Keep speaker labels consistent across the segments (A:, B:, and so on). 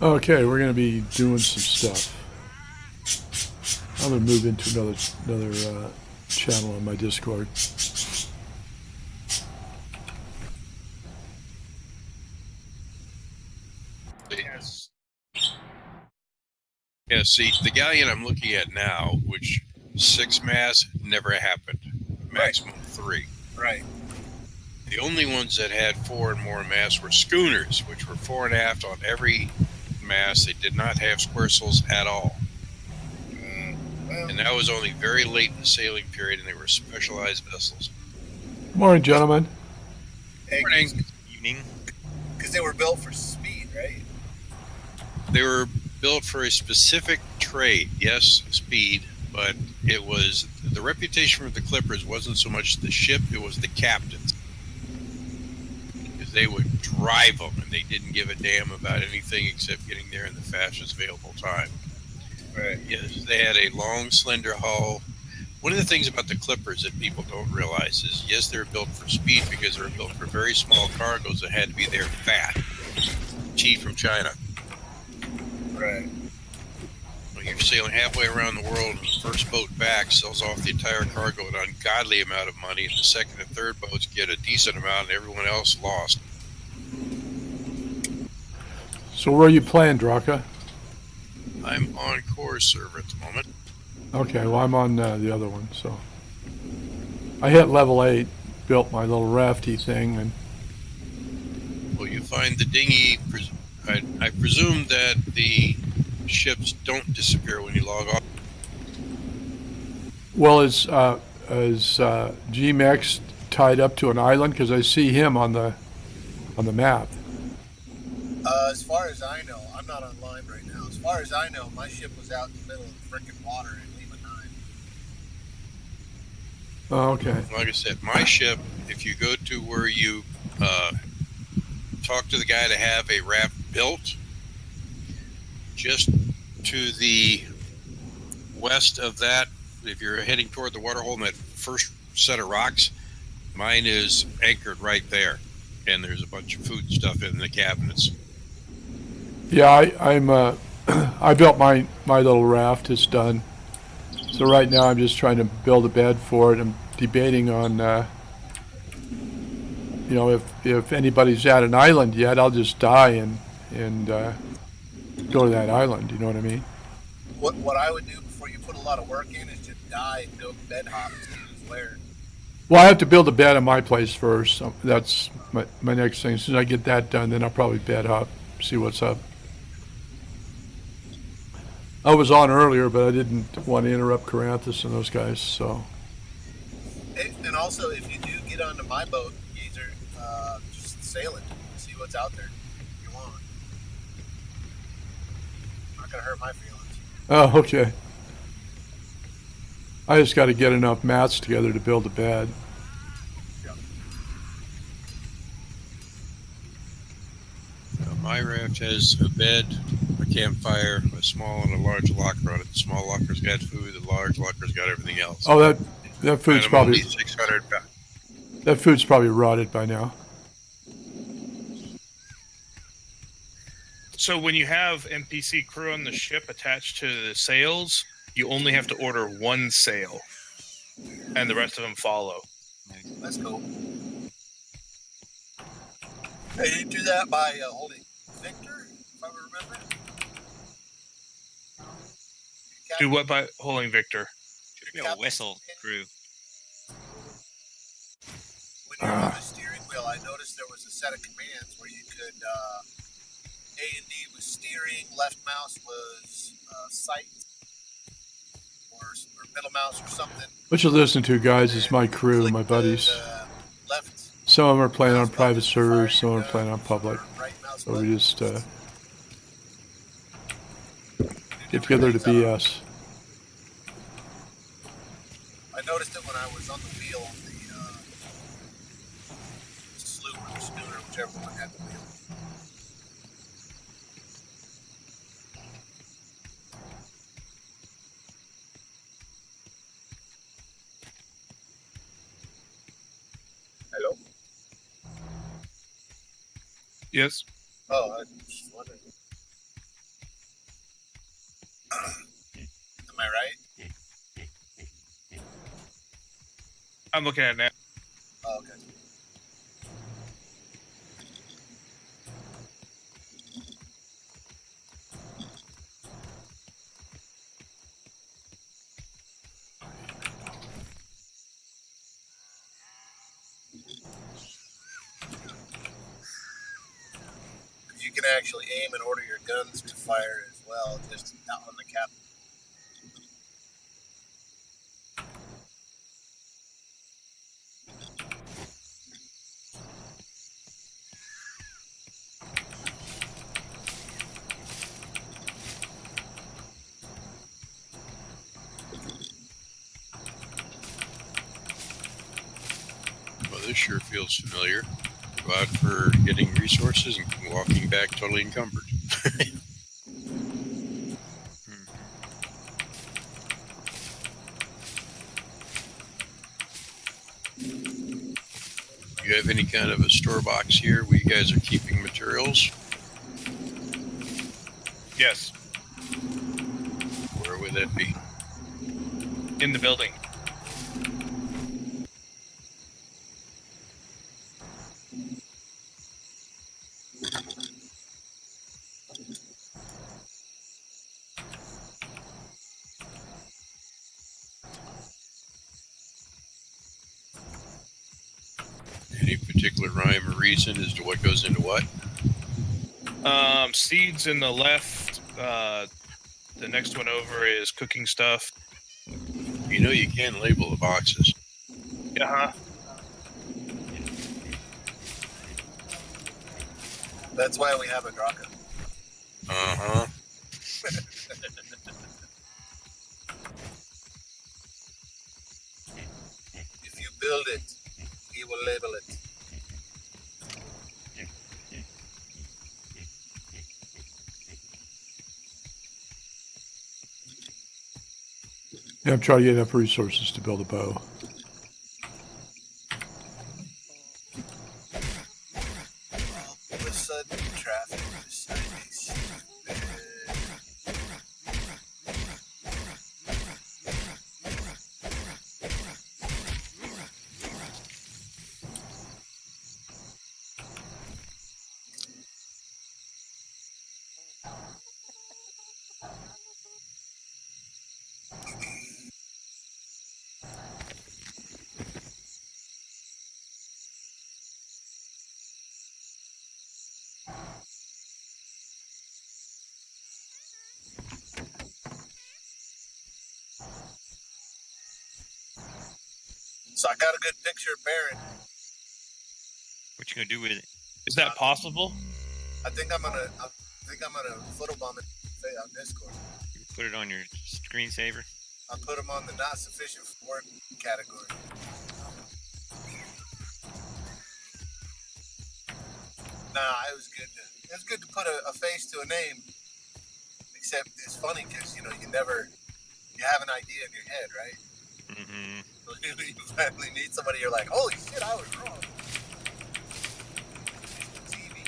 A: Okay, we're going to be doing some stuff. I'm going to move into another channel on my Discord.
B: Yes. Yeah, see, the galleon I'm looking at now, which 6 mass, never happened. Maximum 3.
C: Right.
B: The only ones that had 4 and more mass were schooners, which were 4 and a half on every mass. They did not have square souls at all. And that was only very late in the sailing period, and they were specialized vessels.
A: Morning, gentlemen.
B: Morning.
C: Evening. Because they were built for speed, right?
B: They were built for a specific trade. Yes, speed, but it was the reputation for the Clippers wasn't so much the ship, it was the captains. Because they would drive them, and they didn't give a damn about anything except getting there in the fastest available time.
C: Right.
B: Yes, they had a long, slender hull. One of the things about the Clippers that people don't realize is, yes, they're built for speed because they were built for very small cargoes that had to be there fast. Tea from China.
C: Right.
B: When you're sailing halfway around the world, and the first boat back sells off the entire cargo at an ungodly amount of money, and the second and third boats get a decent amount, and everyone else lost.
A: So where are you playing, Draka?
B: I'm on core server at the moment.
A: Okay, well, I'm on the other one, so. I hit level 8, built my little rafty thing, and
B: Well, you find the dinghy. I presume that the ships don't disappear when you log off.
A: well, is G-Mex tied up to an island? Because I see him on the map.
C: As far as I know, I'm not online right now. As far as I know, my ship was out in the middle of the frickin' water in Lima 9.
A: Oh, okay.
B: Like I said, my ship, if you go to where you talk to the guy to have a raft built, just to the west of that, if you're heading toward the water hole in that first set of rocks, mine is anchored right there. And there's a bunch of food stuff in the cabinets.
A: Yeah, I'm I built my little raft. It's done. So right now I'm just trying to build a bed for it. I'm debating on, you know, if anybody's at an island yet, I'll just die and go to that island. You know what I mean?
C: What I would do before you put a lot of work in is just die and go bed hop to his lair.
A: Well, I have to build a bed at my place first. So that's my next thing. As soon as I get that done, then I'll probably bed up, see what's up. I was on earlier, but I didn't want to interrupt Caranthus and those guys, so.
C: And also, if you do get onto my boat, Geezer, just sail it. See what's out there if you want. Not gonna hurt my feelings.
A: Oh, okay. I just got to get enough mats together to build a bed.
B: My raft has a bed, a campfire, a small and a large locker on it. The small locker's got food, the large locker's got everything else.
A: Oh, that food's
B: and
A: probably
B: only 600 pounds.
A: that food's probably rotted by now.
D: So when you have NPC crew on the ship attached to the sails, you only have to order one sail, and the rest of them follow.
C: That's cool. Hey, you do that by holding Victor, if I remember.
D: Do what by holding Victor?
E: Should be a whistle crew.
C: When you're on the steering wheel, I noticed there was a set of commands where you could A and D was steering, left mouse was sight, or middle mouse or something.
A: What you listen to, guys, is my crew, my buddies.
C: Left.
A: Some of them are playing on private servers, some are playing on public. So we just get together to BS.
C: I noticed it when I was on the wheel on the sloop or the schooner, whichever one had the wheel. Hello?
D: Yes.
C: Oh, I was just wondering. Am I right?
D: I'm looking at it now.
C: Oh, okay. You can actually aim and order your guns to fire as well, just out on the cap.
B: Well, this sure feels familiar. Go out for getting resources and walking back totally encumbered. You have any kind of a store box here where you guys are keeping materials?
D: Yes,
B: Where would that be?
D: in the building.
B: Any particular rhyme or reason as to what goes into what?
D: Seeds in the left. The next one over is cooking stuff.
B: You know you can label the boxes.
D: Uh-huh.
C: That's why we have a Draka.
B: Uh-huh.
C: If you build it, he will label it.
A: Yeah, I'm trying to get enough resources to build a bow.
C: With sudden traffic, decided So I got a good picture of Baron.
E: What you gonna do with it?
D: Is that possible?
C: I think I'm gonna photobomb it on Discord.
E: You put it on your screensaver.
C: I'll put him on the not sufficient for work category. Nah, it was good. It was good to put a face to a name. Except it's funny because you have an idea in your head, right?
E: Mm-hmm.
C: You finally meet somebody, you're like, holy shit, I was wrong. TV.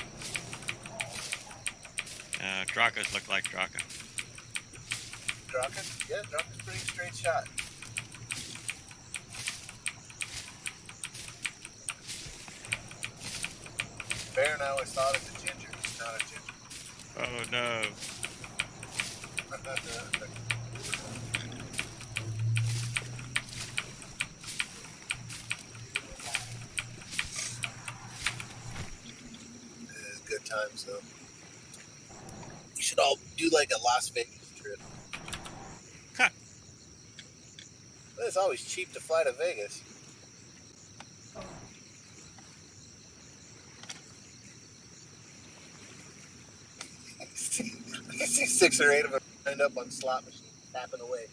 E: Drakas look like Draka.
C: Draka? Yeah, Draka's pretty straight shot. Baron, I always thought as a ginger. He's not a ginger.
E: Oh no.
C: It is good times, though. We should all do like a Las Vegas trip.
E: Huh.
C: But it's always cheap to fly to Vegas. You see 6 or 8 of them lined up on slot machines, tapping away.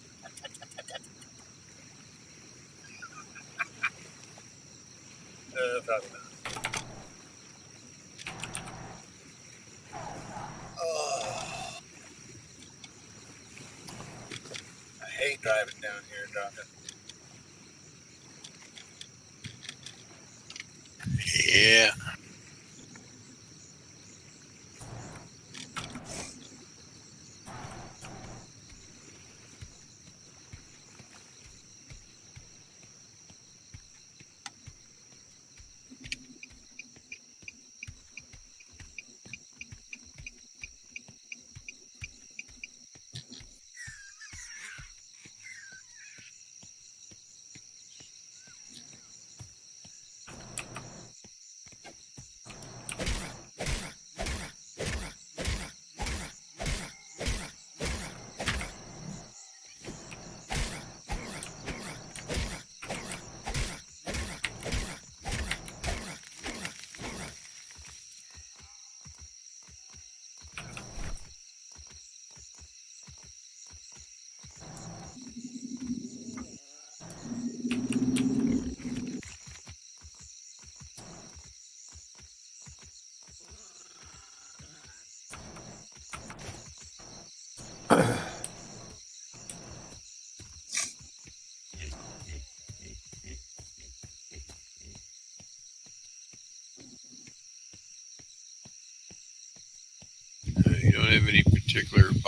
C: Probably not. Oh. I hate driving down here, Draka.
B: Yeah.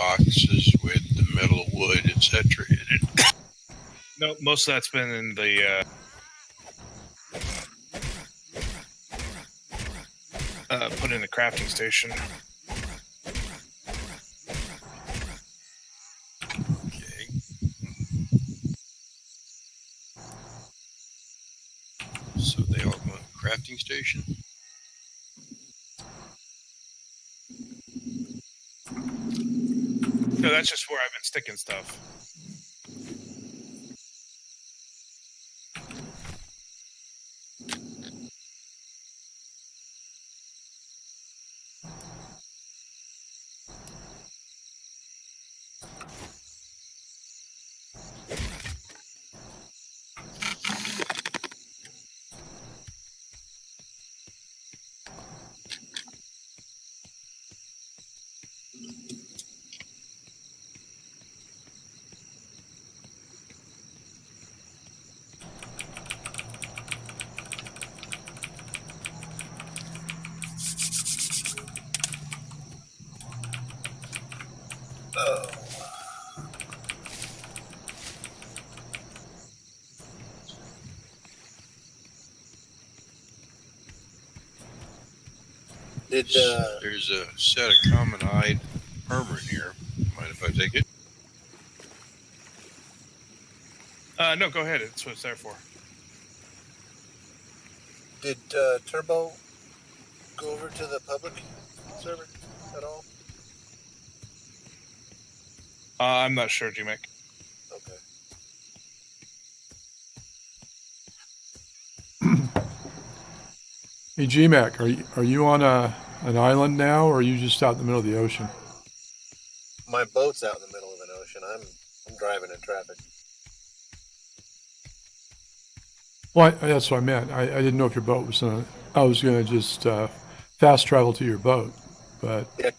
B: boxes with the metal, wood, etc. in it.
D: No, most of that's been in the put in the crafting station.
B: Okay. So they all go in the crafting station.
D: No, that's just where I've been sticking stuff.
C: Oh. Did
B: There's a set of common-eyed armor in here. Mind if I take it?
D: No, go ahead. It's what it's there for.
C: did Turbo go over to the public server at all?
D: I'm not sure, G-Mac.
C: Okay.
A: Hey, G-Mac, are you on an island now, or are you just out in the middle of the ocean?
C: My boat's out in the middle of an ocean. I'm driving in traffic.
A: Well, that's what I meant. I didn't know if your boat was on. I was going to just fast travel to your boat, but
C: Yeah,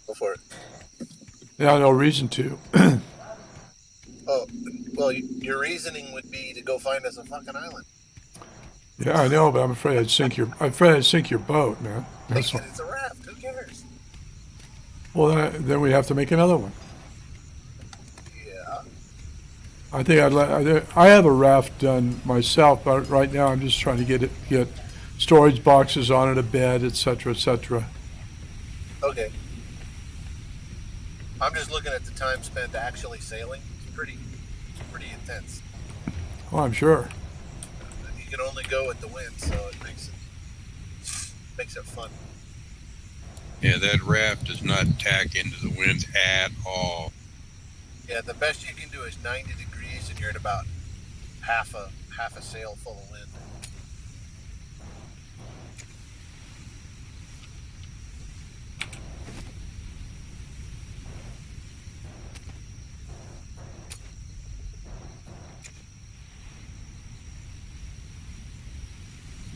C: go for it.
A: yeah, no reason to.
C: Oh, well, your reasoning would be to go find us a fucking island.
A: Yeah, I know, but I'm afraid I'd sink your. I'm afraid I'd sink your boat, man. That's
C: Take
A: all.
C: it, it's a raft. Who cares?
A: Well, then we have to make another one.
C: Yeah.
A: I think I have a raft done myself, but right now I'm just trying to get storage boxes on it, a bed, etc., etc.
C: Okay. I'm just looking at the time spent actually sailing. It's pretty intense.
A: Oh, I'm sure.
C: You can only go with the wind, so it makes it fun.
B: Yeah, that raft does not tack into the wind at all.
C: Yeah, the best you can do is 90 degrees, and you're at about half a sail full of wind.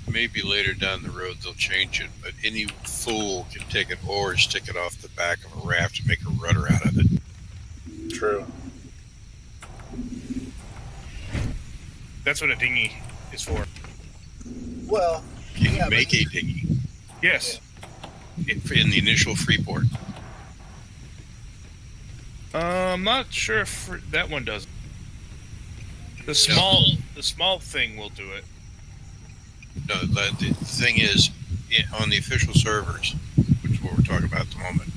B: Maybe later down the road they'll change it, but any fool can take an oar, stick it off the back of a raft, and make a rudder out of it.
C: True.
D: That's what a dinghy is for.
C: Well,
B: Can
C: yeah,
B: you make a dinghy
D: Yes.
B: in the initial freeport?
D: I'm not sure if that one does. The small thing will do it.
B: No, the thing is, on the official servers, which is what we're talking about at the moment,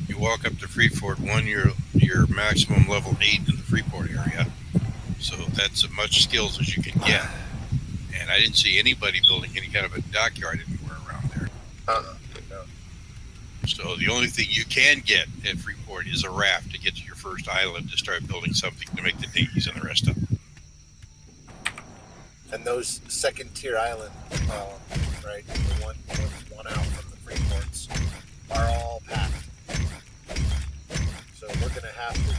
B: you walk up to Freeport, you're maximum level 8 in the Freeport area, so that's as much skills as you can get. And I didn't see anybody building any kind of a dockyard anywhere around there.
C: no.
B: So the only thing you can get at Freeport is a raft to get to your first island to start building something to make the dinghies and the rest of it.
C: And those second-tier island, right, the one out from the free ports, are all packed. So we're going to have to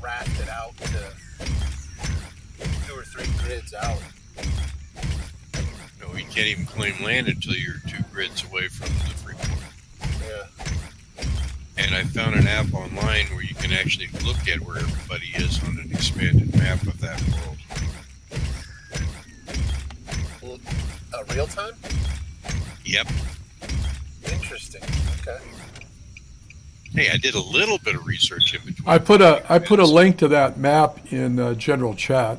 C: raft it out to 2 or 3 grids out.
B: No, you can't even claim land until you're 2 grids away from the Freeport.
C: Yeah.
B: And I found an app online where you can actually look at where everybody is on an expanded map of that world.
C: Real time?
B: Yep.
C: Interesting. Okay.
B: Hey, I did a little bit of research in between.
A: I put a link to that map in general chat.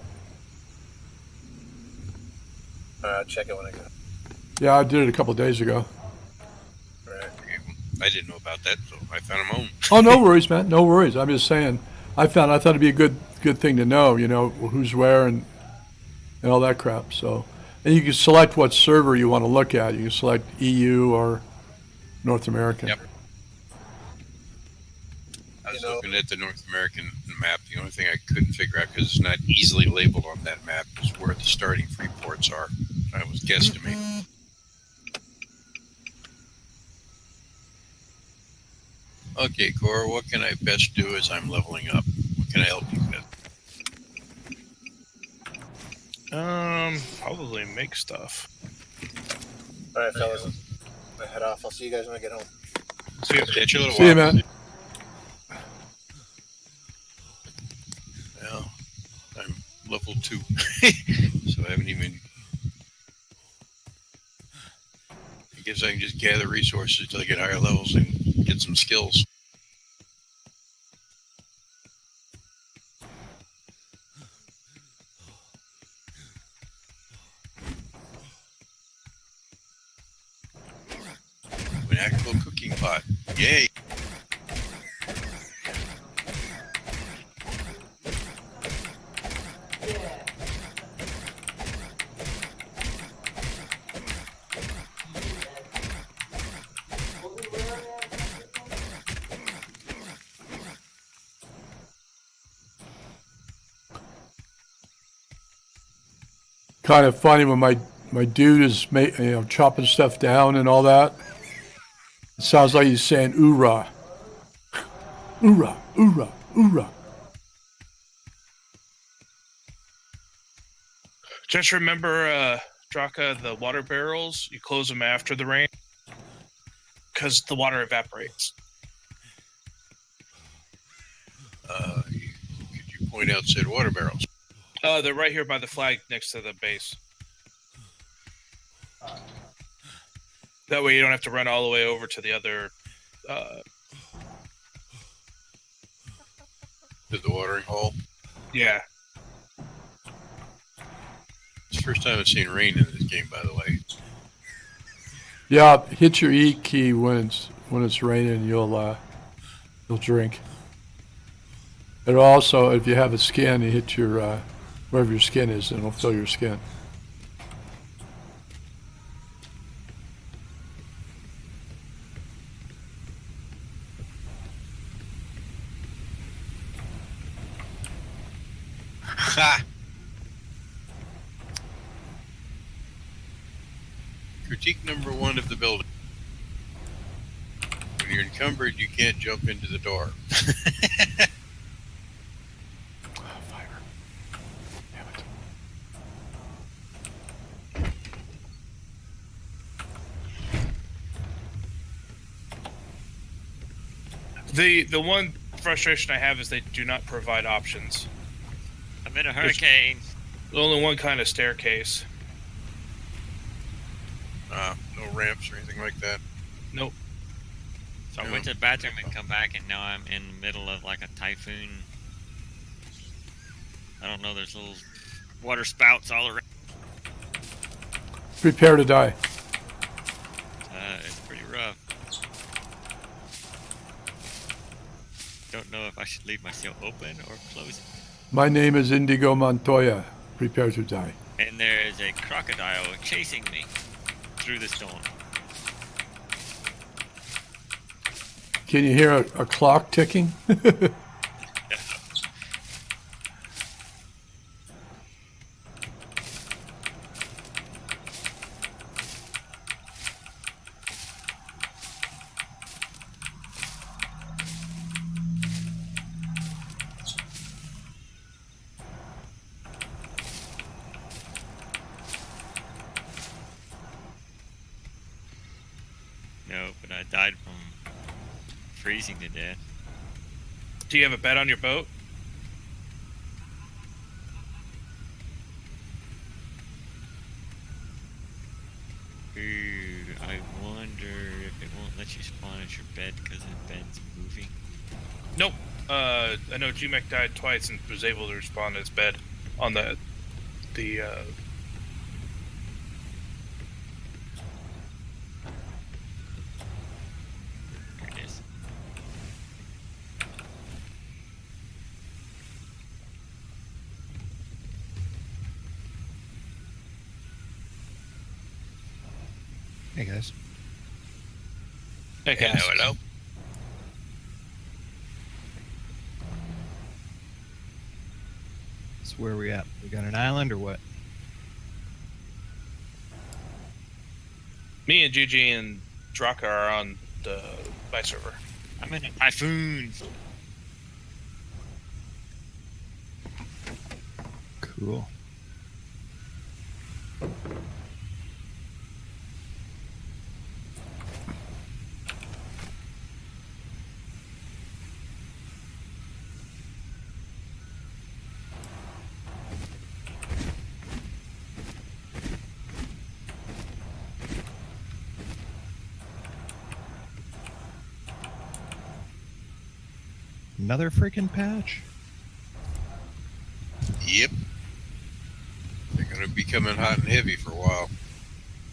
C: Check it when I go.
A: Yeah, I did it a couple days ago.
C: Right.
B: I didn't know about that, so I found them home.
A: Oh, no worries, man. No worries. I'm just saying. I thought it'd be a good thing to know. You know, who's where and all that crap. So, and you can select what server you want to look at. You can select EU or North American.
B: Yep. I was looking at the North American map. The only thing I couldn't figure out, because it's not easily labeled on that map, is where the starting free ports are. I was guesstimating. Okay, Cora, what can I best do as I'm leveling up? What can I help you with?
D: Probably make stuff.
C: All right, fellas. I'm gonna head off. I'll see you guys when I get home.
D: See ya.
B: Catch you a little
A: See you,
B: while.
A: man.
B: Well, I'm level 2, so I haven't even. I guess I can just gather resources until I get higher levels and get some skills. An actual cooking pot. Yay!
A: Kind of funny when my dude is chopping stuff down and all that. It sounds like he's saying "oorah, oorah, oorah, oorah."
D: Just remember, Draka, the water barrels, you close them after the rain because the water evaporates.
B: Could you point out said water barrels?
D: They're right here by the flag next to the base. That way you don't have to run all the way over to the other...
B: To the watering hole?
D: Yeah.
B: It's the first time I've seen rain in this game, by the way.
A: Yeah, hit your E key when it's raining. You'll drink. And also, if you have a skin, you hit your wherever your skin is, and it'll fill your skin.
B: Ha! Critique number 1 of the building. When you're encumbered, you can't jump into the door.
A: Fiber. Damn it.
D: The one frustration I have is they do not provide options.
E: I'm in a hurricane.
D: There's only one kind of staircase.
B: No ramps or anything like that.
D: Nope.
E: So I went to the bathroom and come back, and now I'm in the middle of like a typhoon. I don't know, there's little water spouts all around.
A: Prepare to die.
E: It's pretty rough. Don't know if I should leave myself open or close it.
A: My name is Indigo Montoya. Prepare to die.
E: And there is a crocodile chasing me through the storm.
A: Can you hear a clock ticking?
E: No, but I died from freezing to death.
D: Do you have a bed on your boat?
E: Ooh, I wonder if it won't let you spawn at your bed because the bed's moving?
D: Nope. I know GMEC died twice and was able to respawn his bed on the
E: There it is.
F: Hey guys.
D: Hey, guys.
B: Hello.
F: So where are we at? We got an island or what?
D: Me and Gigi and Draka are on the my server.
E: I'm in a typhoon.
F: Cool. Another freaking patch?
B: Yep. They're going to be coming hot and heavy for a while.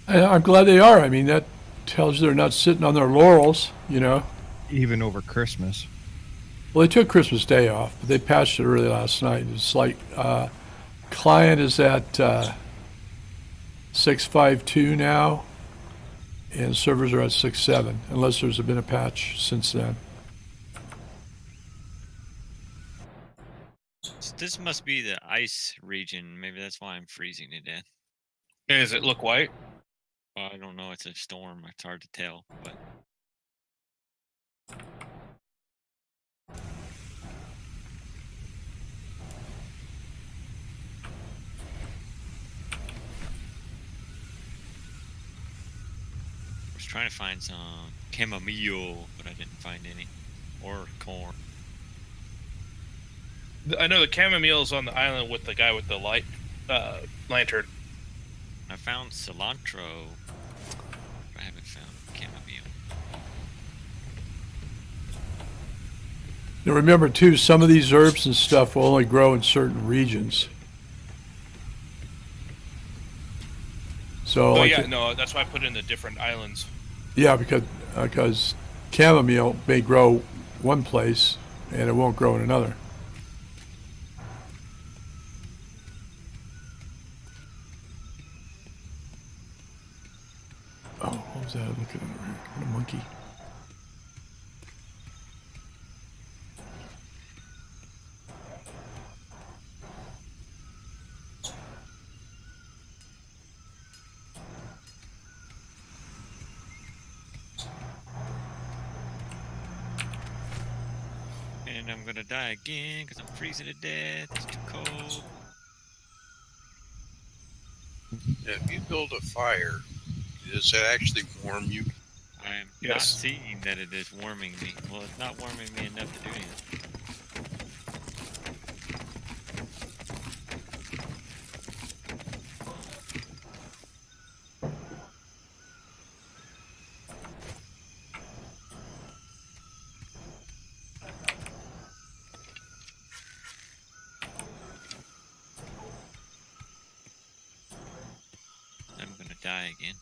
A: I'm glad they are. I mean, that tells you they're not sitting on their laurels, you know.
F: Even over Christmas.
A: Well, they took Christmas Day off, but they patched it early last night. It's like client is at 6.5.2 now, and servers are at 6.7, unless there's been a patch since then.
E: So this must be the ice region. Maybe that's why I'm freezing to death.
D: Does it look white?
E: Well, I don't know. It's a storm. It's hard to tell. But I was trying to find some chamomile, but I didn't find any. Or corn.
D: I know the chamomile's on the island with the guy with the light lantern.
E: I found cilantro. I haven't found chamomile.
A: Now remember too, some of these herbs and stuff will only grow in certain regions. So,
D: Oh
A: like
D: yeah, no, that's why I put in the different islands.
A: yeah, because chamomile may grow one place and it won't grow in another. Oh, what was that? Look at it over here. What a monkey.
E: And I'm gonna die again because I'm freezing to death. It's too cold.
B: If you build a fire, does that actually warm you?
E: I'm not
D: Yes.
E: seeing that it is warming me. Well, it's not warming me enough to do anything. I'm gonna die again.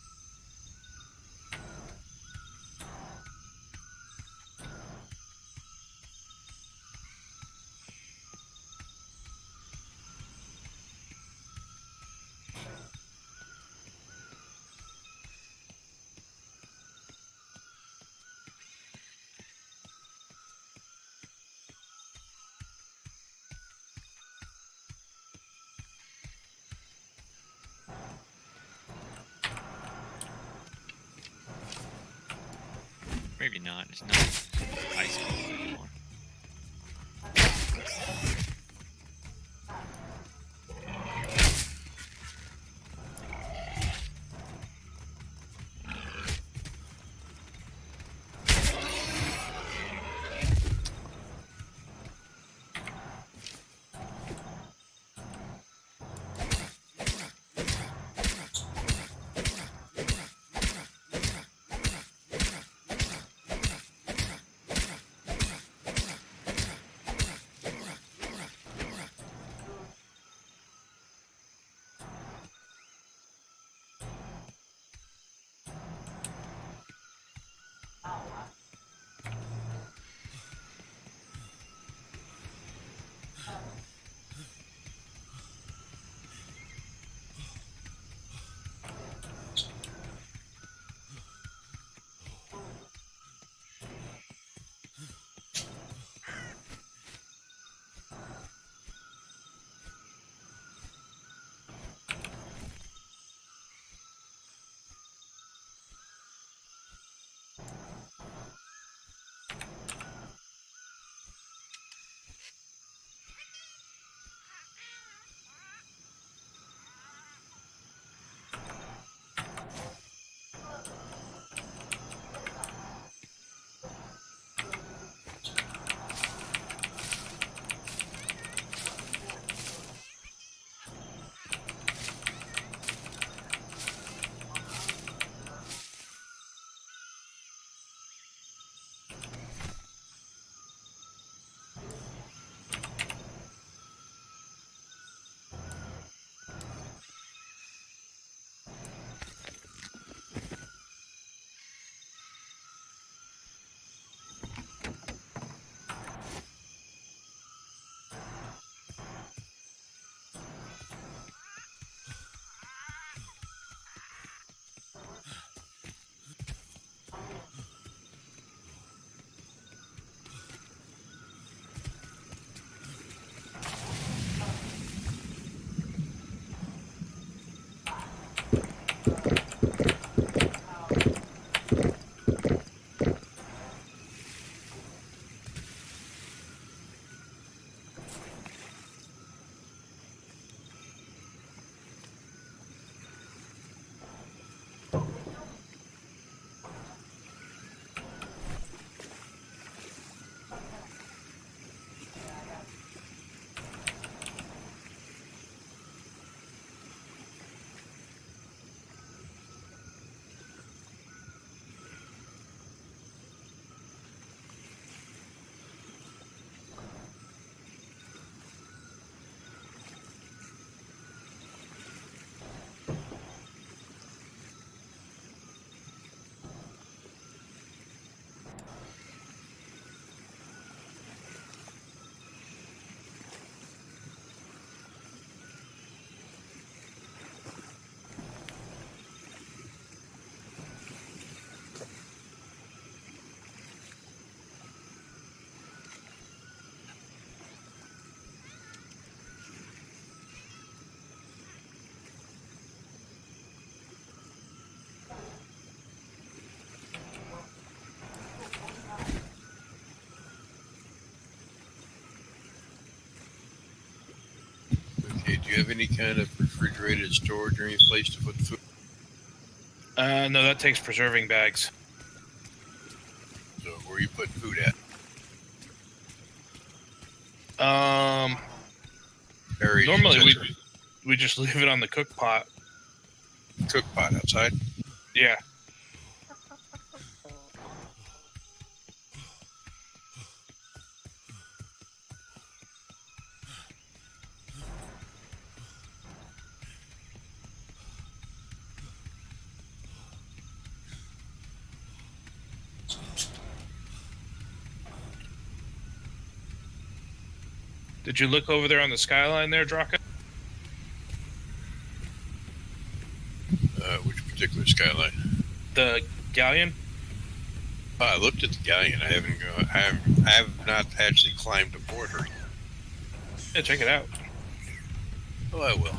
E: Maybe not. It's not ice cold anymore.
B: Okay, do you have any kind of refrigerated storage or any place to put food?
D: No, that takes preserving bags.
B: So where are you putting food at? Buried
D: Normally
B: inside
D: we just leave it on the cook pot.
B: the cook pot outside.
D: Yeah. Did you look over there on the skyline there, Draka?
B: Which particular skyline?
D: The galleon?
B: Oh, I looked at the galleon. I have not actually climbed aboard her.
D: Yeah, check it out.
B: Oh, I will.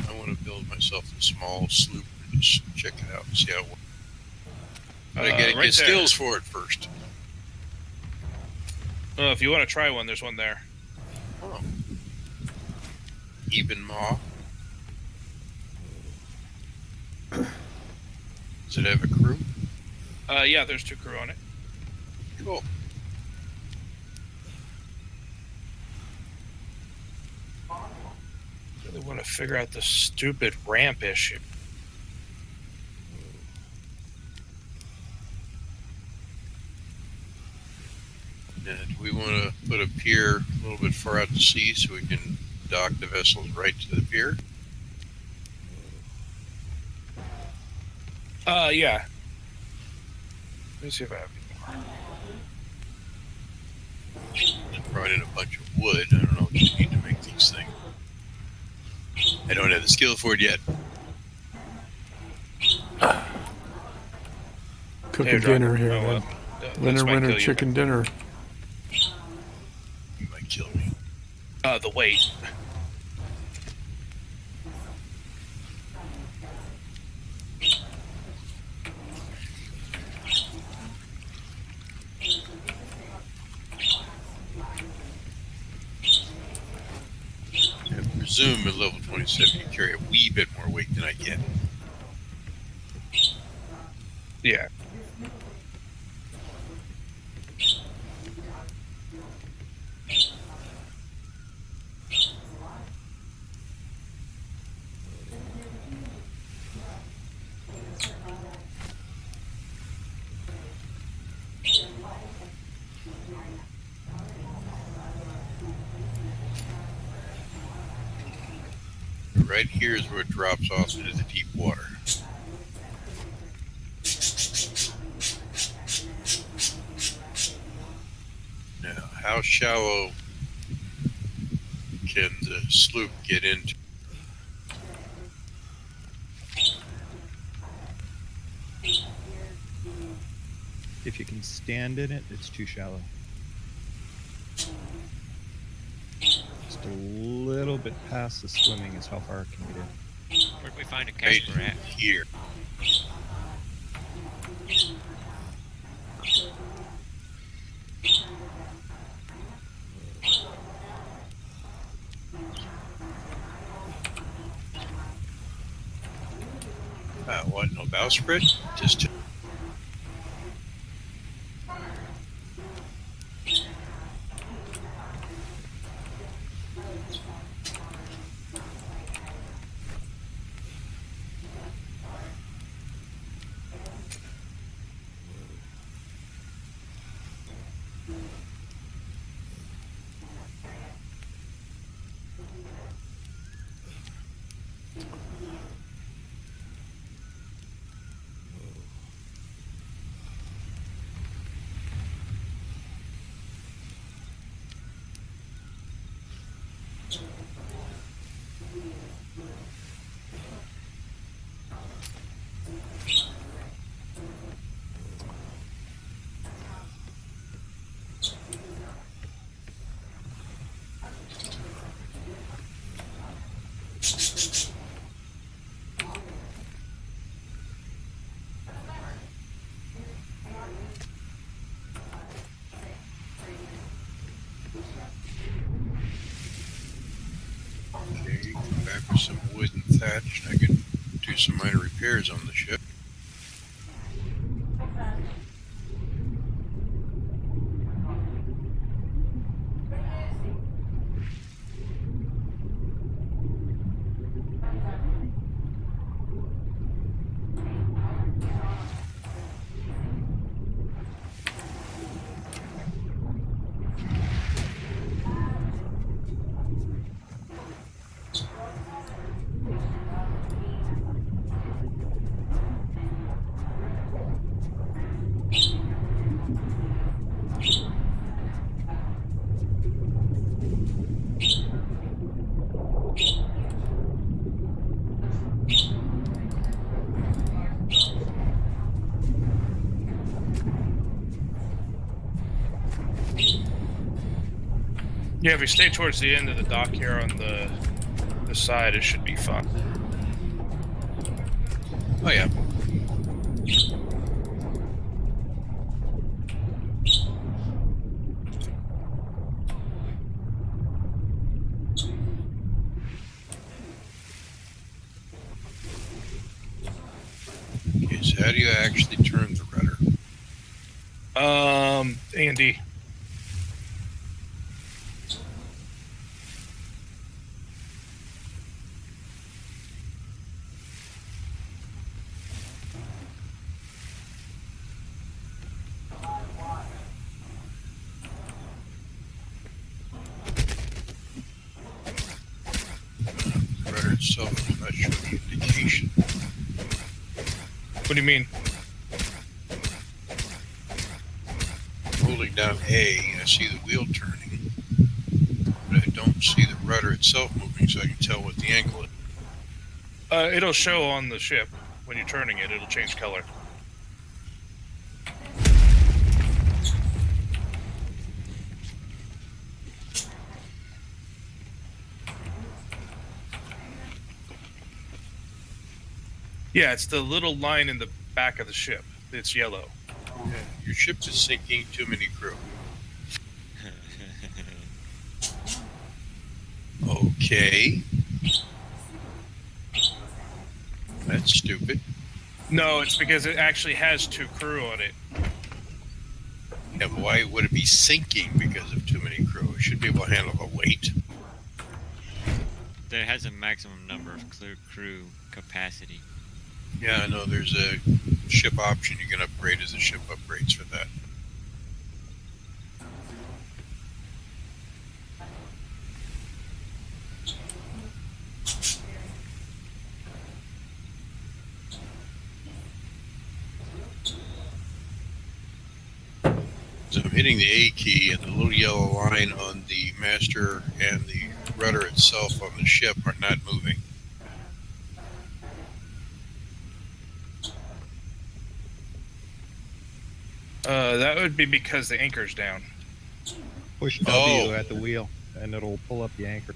B: I want to build myself a small sloop and just check it out and see how it works. But I gotta
D: Right
B: get
D: there.
B: skills for it first.
D: Well, if you want to try one, there's one there.
B: Oh. Even maw. Does it have a crew?
D: Yeah, there's 2 crew on it.
B: Cool.
D: Really want to figure out the stupid ramp issue.
B: Now, do we want to put a pier a little bit far out to sea so we can dock the vessels right to the pier?
D: Yeah. Let me see if I have any more.
B: I brought in a bunch of wood. I don't know what you need to make these things. I don't have the skill for it yet.
A: Cooking dinner here,
D: Oh,
A: man.
D: this
A: Winter,
D: might
A: winter
D: kill you.
A: chicken dinner.
B: You might kill me.
D: The weight.
B: I presume at level 27 you carry a wee bit more weight than I get.
D: Yeah.
B: Right here is where it drops off into the deep water. Now, how shallow can the sloop get into?
F: If you can stand in it, it's too shallow. Just a little bit past the swimming is how far it can get in.
E: Where can we find a
B: Right
E: Casper at?
B: here. What? No bowsprit? Just to Okay, come back with some wood and thatch, and I can do some minor repairs on the ship.
D: Yeah, if we stay towards the end of the dock here on the side, it should be fun.
B: Oh yeah. Okay, so how do you actually turn the rudder?
D: A and D.
B: The rudder itself is not showing indication.
D: What do you mean?
B: Holding down A, I see the wheel turning, but I don't see the rudder itself moving, so I can tell what the angle is.
D: It'll show on the ship when you're turning it. It'll change color. Yeah, it's the little line in the back of the ship. It's yellow.
B: Your ship is sinking, too many crew. Okay. That's stupid.
D: No, it's because it actually has 2 crew on it.
B: Yeah, but why would it be sinking because of too many crew? It should be able to handle the weight.
E: There has a maximum number of crew capacity.
B: Yeah, I know there's a ship option you can upgrade as the ship upgrades for that. So I'm hitting the A key, and the little yellow line on the master and the rudder itself on the ship are not moving.
D: That would be because the anchor's down.
F: Push W
B: Oh.
F: at the wheel, and it'll pull up the anchor.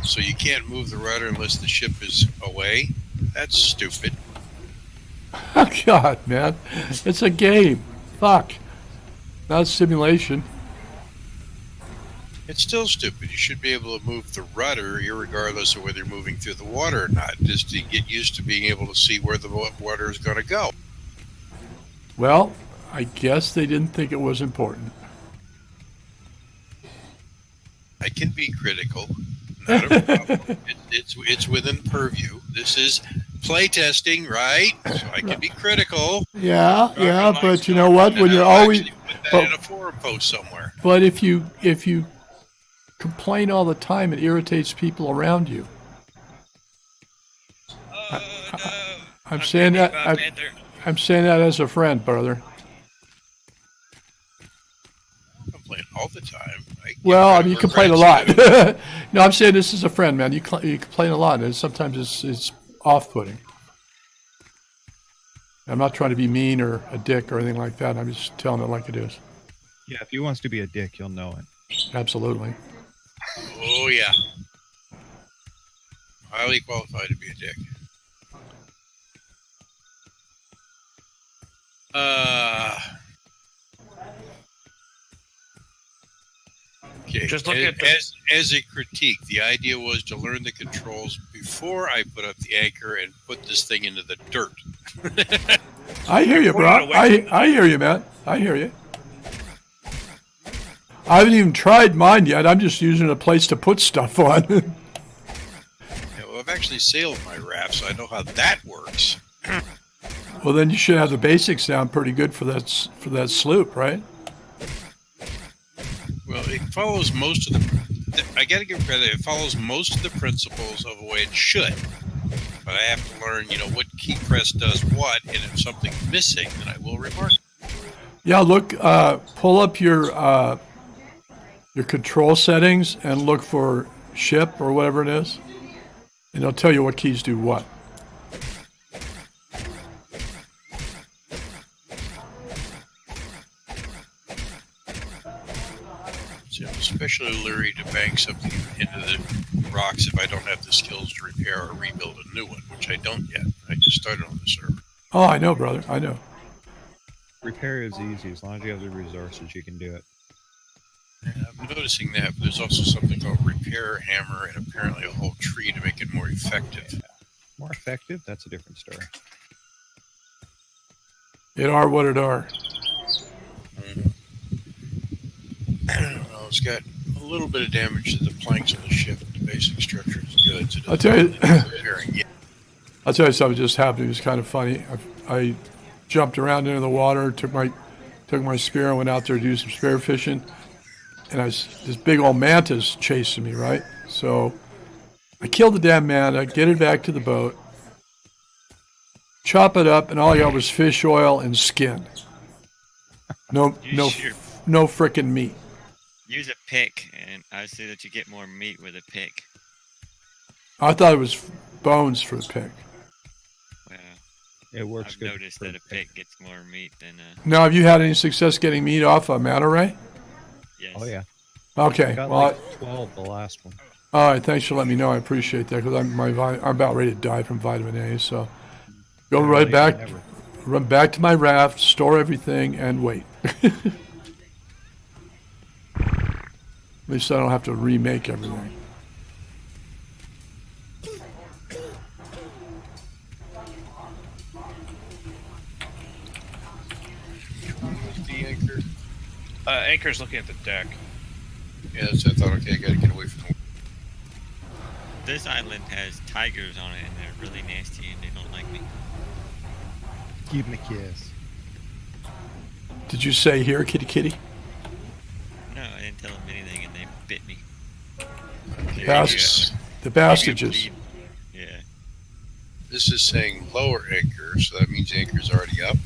B: So you can't move the rudder unless the ship is away? That's stupid.
A: Oh, God, man. It's a game. Fuck. Not a simulation.
B: It's still stupid. You should be able to move the rudder irregardless of whether you're moving through the water or not, just to get used to being able to see where the water is going to go.
A: Well, I guess they didn't think it was important.
B: I can be critical. Not a problem. It's within purview. This is playtesting, right? So I can be critical.
A: Yeah, yeah, but you know what? When you're
B: I'll
A: always,
B: actually put that
A: but-
B: in a forum post somewhere.
A: but if you complain all the time, it irritates people around you. I'm saying that. I'm saying that as a friend, brother.
B: I complain all the time.
A: Well, I mean, you
B: we're
A: complain a
B: friends
A: lot.
B: too.
A: No, I'm saying this is a friend, man. You complain a lot, and sometimes it's off-putting. I'm not trying to be mean or a dick or anything like that. I'm just telling it like it is.
F: Yeah, if he wants to be a dick, you'll know it.
A: Absolutely.
B: Oh, yeah. Highly qualified to be a dick. Okay.
D: Just look at the-
B: as a critique, the idea was to learn the controls before I put up the anchor and put this thing into the dirt.
A: I hear you, bro.
D: Pointed away from
A: I hear you, man. I hear you. I haven't even tried mine yet. I'm just using a place to put stuff on.
B: Yeah, well, I've actually sailed my raft, so I know how that works.
A: Well, then you should have the basics down pretty good for that sloop, right?
B: Well, it follows most of the. I got to give credit. It follows most of the principles of the way it should. But I have to learn, what key press does what, and if something's missing, then I will remark.
A: Yeah, look, pull up your control settings and look for ship or whatever it is, and it'll tell you what keys do what.
B: So I'm especially leery to bank something into the rocks if I don't have the skills to repair or rebuild a new one, which I don't yet. I just started on the server.
A: Oh, I know, brother. I know.
F: Repair is easy. As long as you have the resources, you can do it.
B: Yeah, I'm noticing that, but there's also something called repair hammer and apparently a whole tree to make it more effective.
F: More effective? That's a different story.
A: It are what it are.
B: Well, it's got a little bit of damage to the planks of the ship, but the basic structure is good. So it
A: I'll tell you.
B: doesn't need repairing yet.
A: I'll tell you something just happened. It was kind of funny. I jumped around into the water, took my spear, and went out there to do some spear fishing. And this big old mantis chasing me, right? So I killed the damn manta, get it back to the boat, chop it up, and all I got was fish oil and skin. No frickin' meat.
E: Use a pick, and I see that you get more meat with a pick.
A: I thought it was bones for the pig.
E: Well,
F: It works
E: I've
F: good.
E: noticed
F: for
E: that a
F: the pig.
E: pick gets more meat than
A: Now, have you had any success getting meat off a manta ray?
E: yes.
F: Oh yeah.
A: Okay.
F: I got
A: Well,
F: like 12 the last one.
A: all right. Thanks for letting me know. I appreciate that because I'm about ready to die from vitamin A. So go right
F: Later
A: back,
F: than ever.
A: run back to my raft, store everything, and wait. At least I don't have to remake everything.
B: The anchor.
D: Anchor's looking at the deck.
B: Yeah, so I thought, okay, I got to get away from the.
E: This island has tigers on it, and they're really nasty, and they don't like me.
F: Give him a kiss.
A: Did you say here, kitty kitty?
E: No, I didn't tell them anything, and they bit me.
A: Bastards. The
E: Maybe a
A: bastages.
E: bleed. Yeah.
B: This is saying lower anchor, so that means the anchor's already up.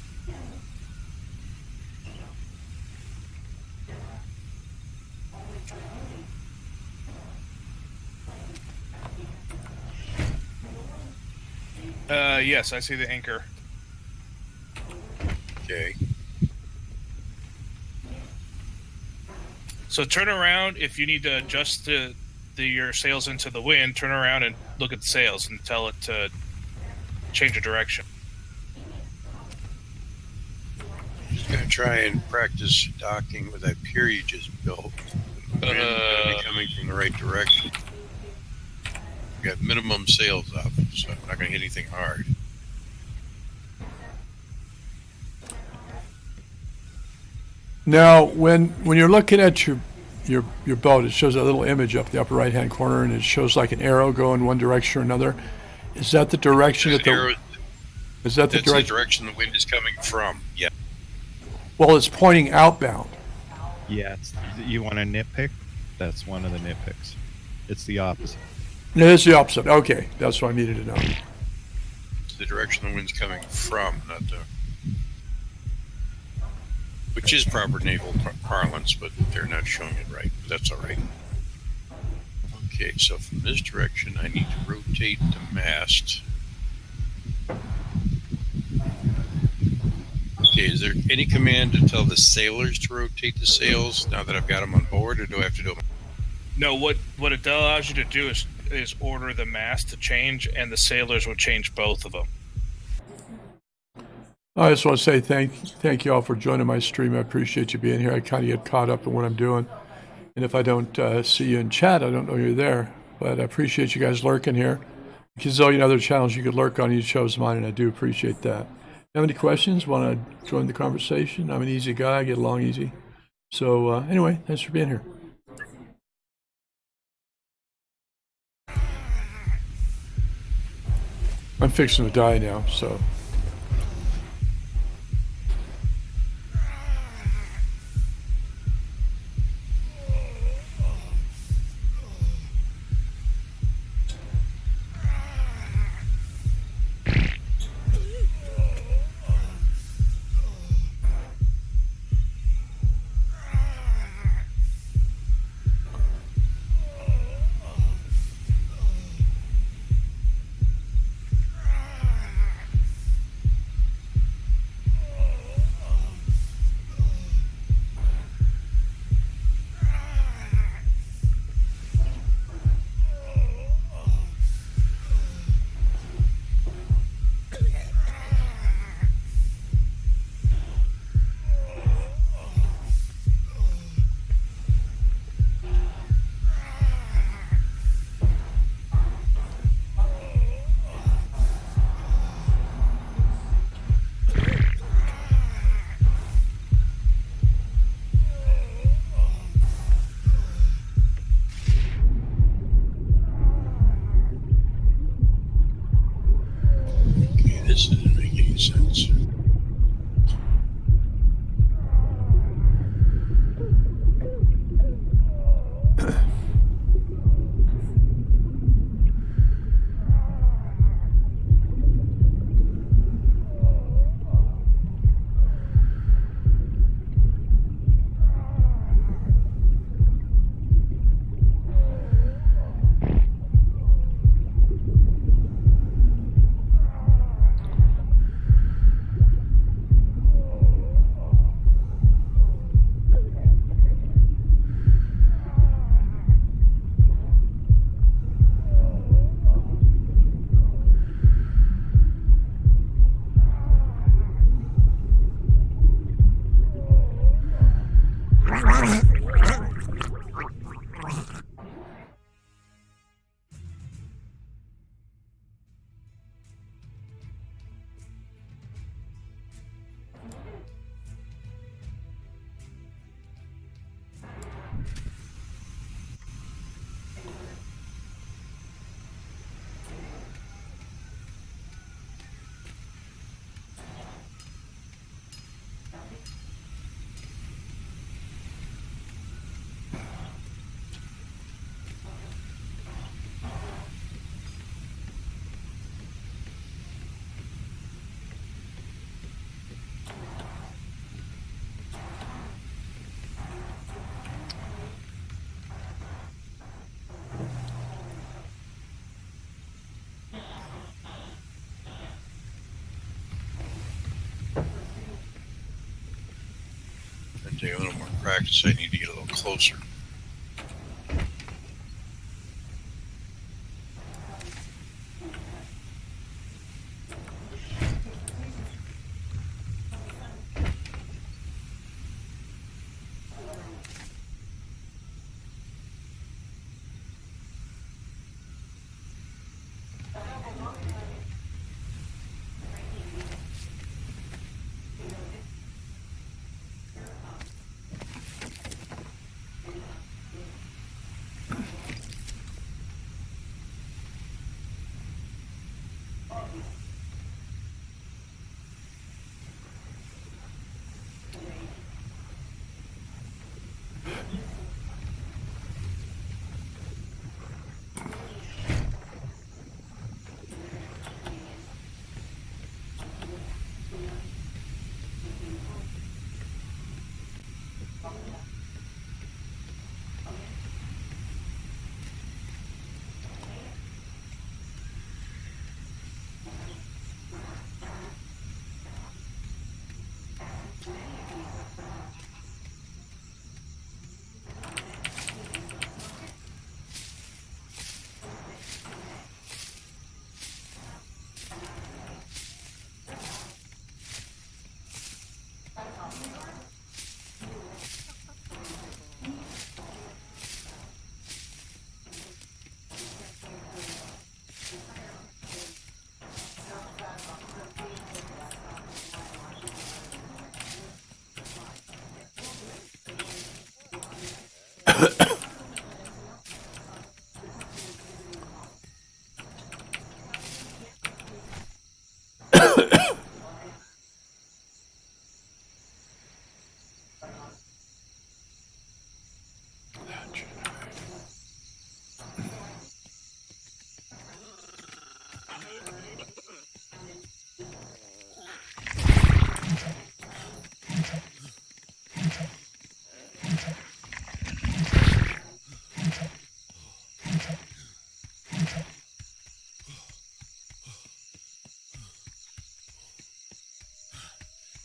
D: Yes, I see the anchor.
B: Okay.
D: So turn around if you need to adjust your sails into the wind. Turn around and look at the sails and tell it to change of direction.
B: Just gonna try and practice docking with that pier you just built. The wind's gonna be coming from the right direction. We got minimum sails up, so I'm not gonna hit anything hard.
A: Now, when you're looking at your boat, it shows a little image up the upper right hand corner, and it shows like an arrow going one direction or another. Is that the direction
B: There's
A: that
B: an arrow,
A: is that the
B: that's the
A: direction?
B: direction the wind is coming from. Yeah.
A: Well, it's pointing outbound.
F: Yeah, you want a nitpick? That's one of the nitpicks. It's the opposite.
A: It is the opposite. Okay, that's what I needed to know.
B: It's the direction the wind's coming from, not the. Which is proper naval parlance, but they're not showing it right. But that's all right. Okay, so from this direction, I need to rotate the mast. Okay, is there any command to tell the sailors to rotate the sails now that I've got them on board, or do I have to do them?
D: No, what it allows you to do is order the mast to change, and the sailors will change both of them.
A: I just want to say thank you all for joining my stream. I appreciate you being here. I kind of get caught up in what I'm doing. And if I don't see you in chat, I don't know you're there. But I appreciate you guys lurking here. Because all you know, other channels you could lurk on, you chose mine, and I do appreciate that. Have any questions? Want to join the conversation? I'm an easy guy. I get along easy. So anyway, thanks for being here. I'm fixing to die now, so.
B: This doesn't make any sense. And take a little more practice. I need to get a little closer.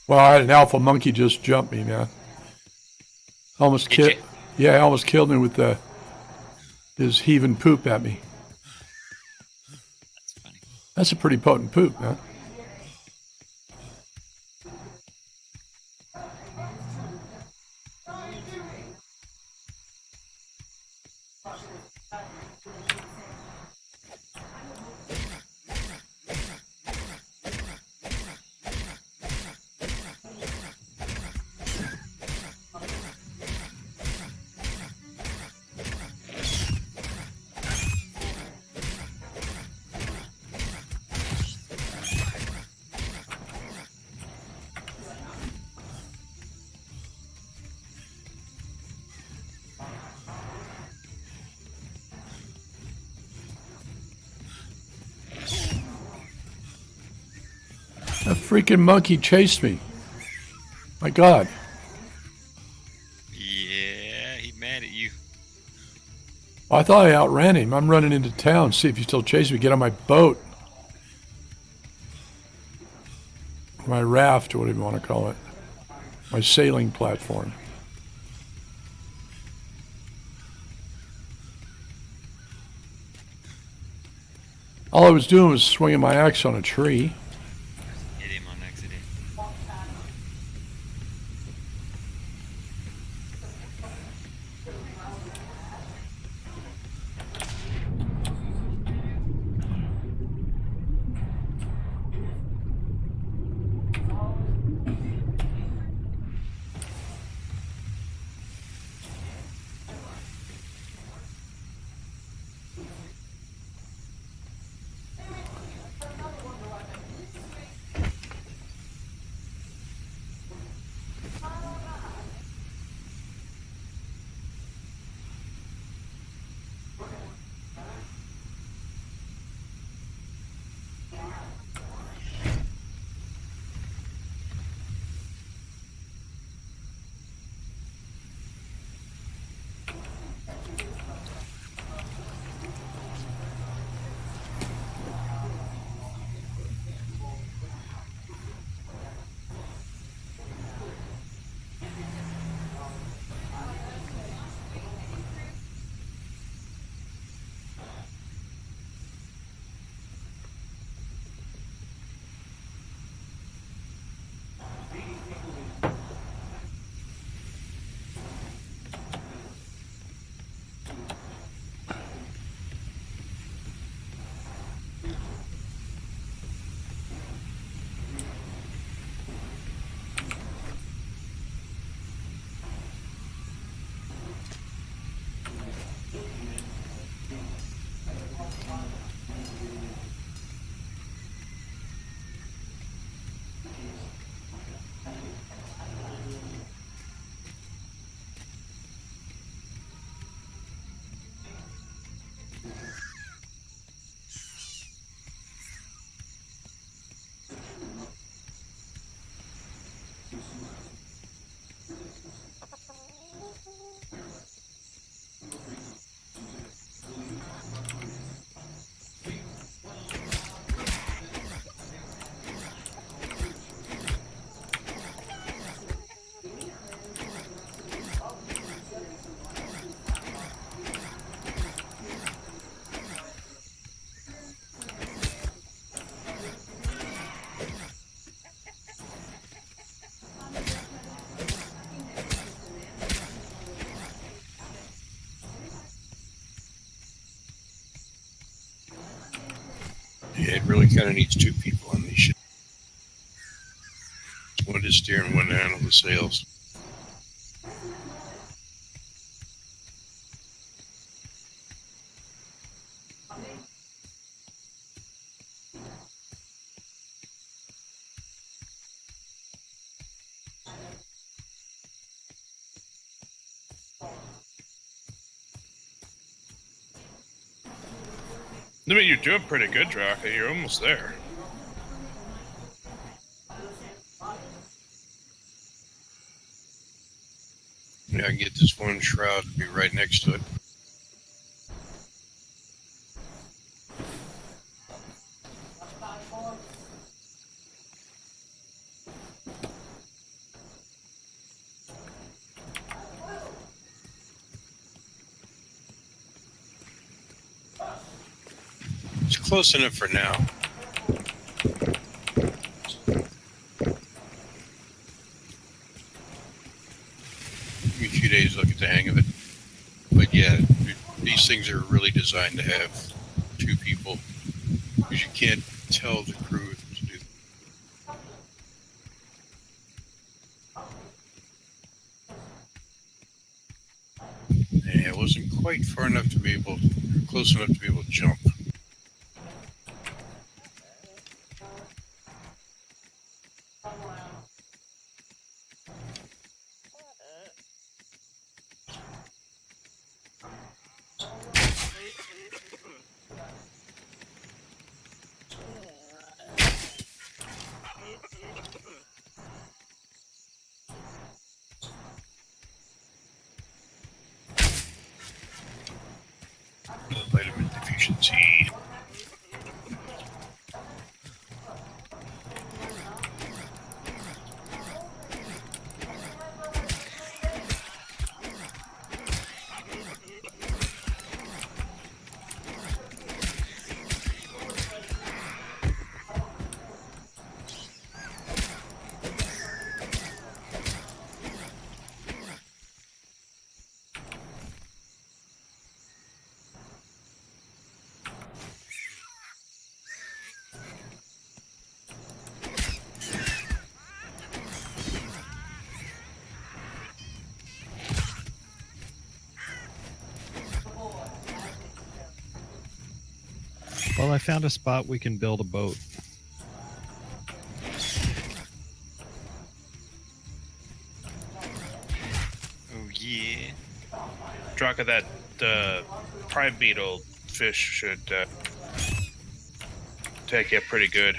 A: Well, I had an alpha monkey just jump me, man. Almost
E: Did
A: killed.
E: you?
A: Yeah, he almost killed me with his heaving poop at me.
E: That's funny.
A: That's a pretty potent poop, man. That freaking monkey chased me. My God.
E: Yeah, he mad at you.
A: I thought I outran him. I'm running into town. See if he's still chasing me. Get on my boat. My raft, or whatever you want to call it. My sailing platform. All I was doing was swinging my axe on a tree.
E: Hit him on accident.
B: Yeah, it really kind of needs two people on these ships. One to steer and one to handle the sails.
D: I mean, you're doing pretty good, Draka. You're almost there.
B: Yeah, I can get this one shroud to be right next to it. It's close enough for now. Give me a few days, I'll get the hang of it. But yeah, these things are really designed to have two people because you can't tell the crew to do. Yeah, it wasn't quite far enough to be able, close enough to be able to jump. Vitamin deficiency.
F: Well, I found a spot we can build a boat.
E: Oh yeah.
D: Draka, that prime beetle fish should take you pretty good.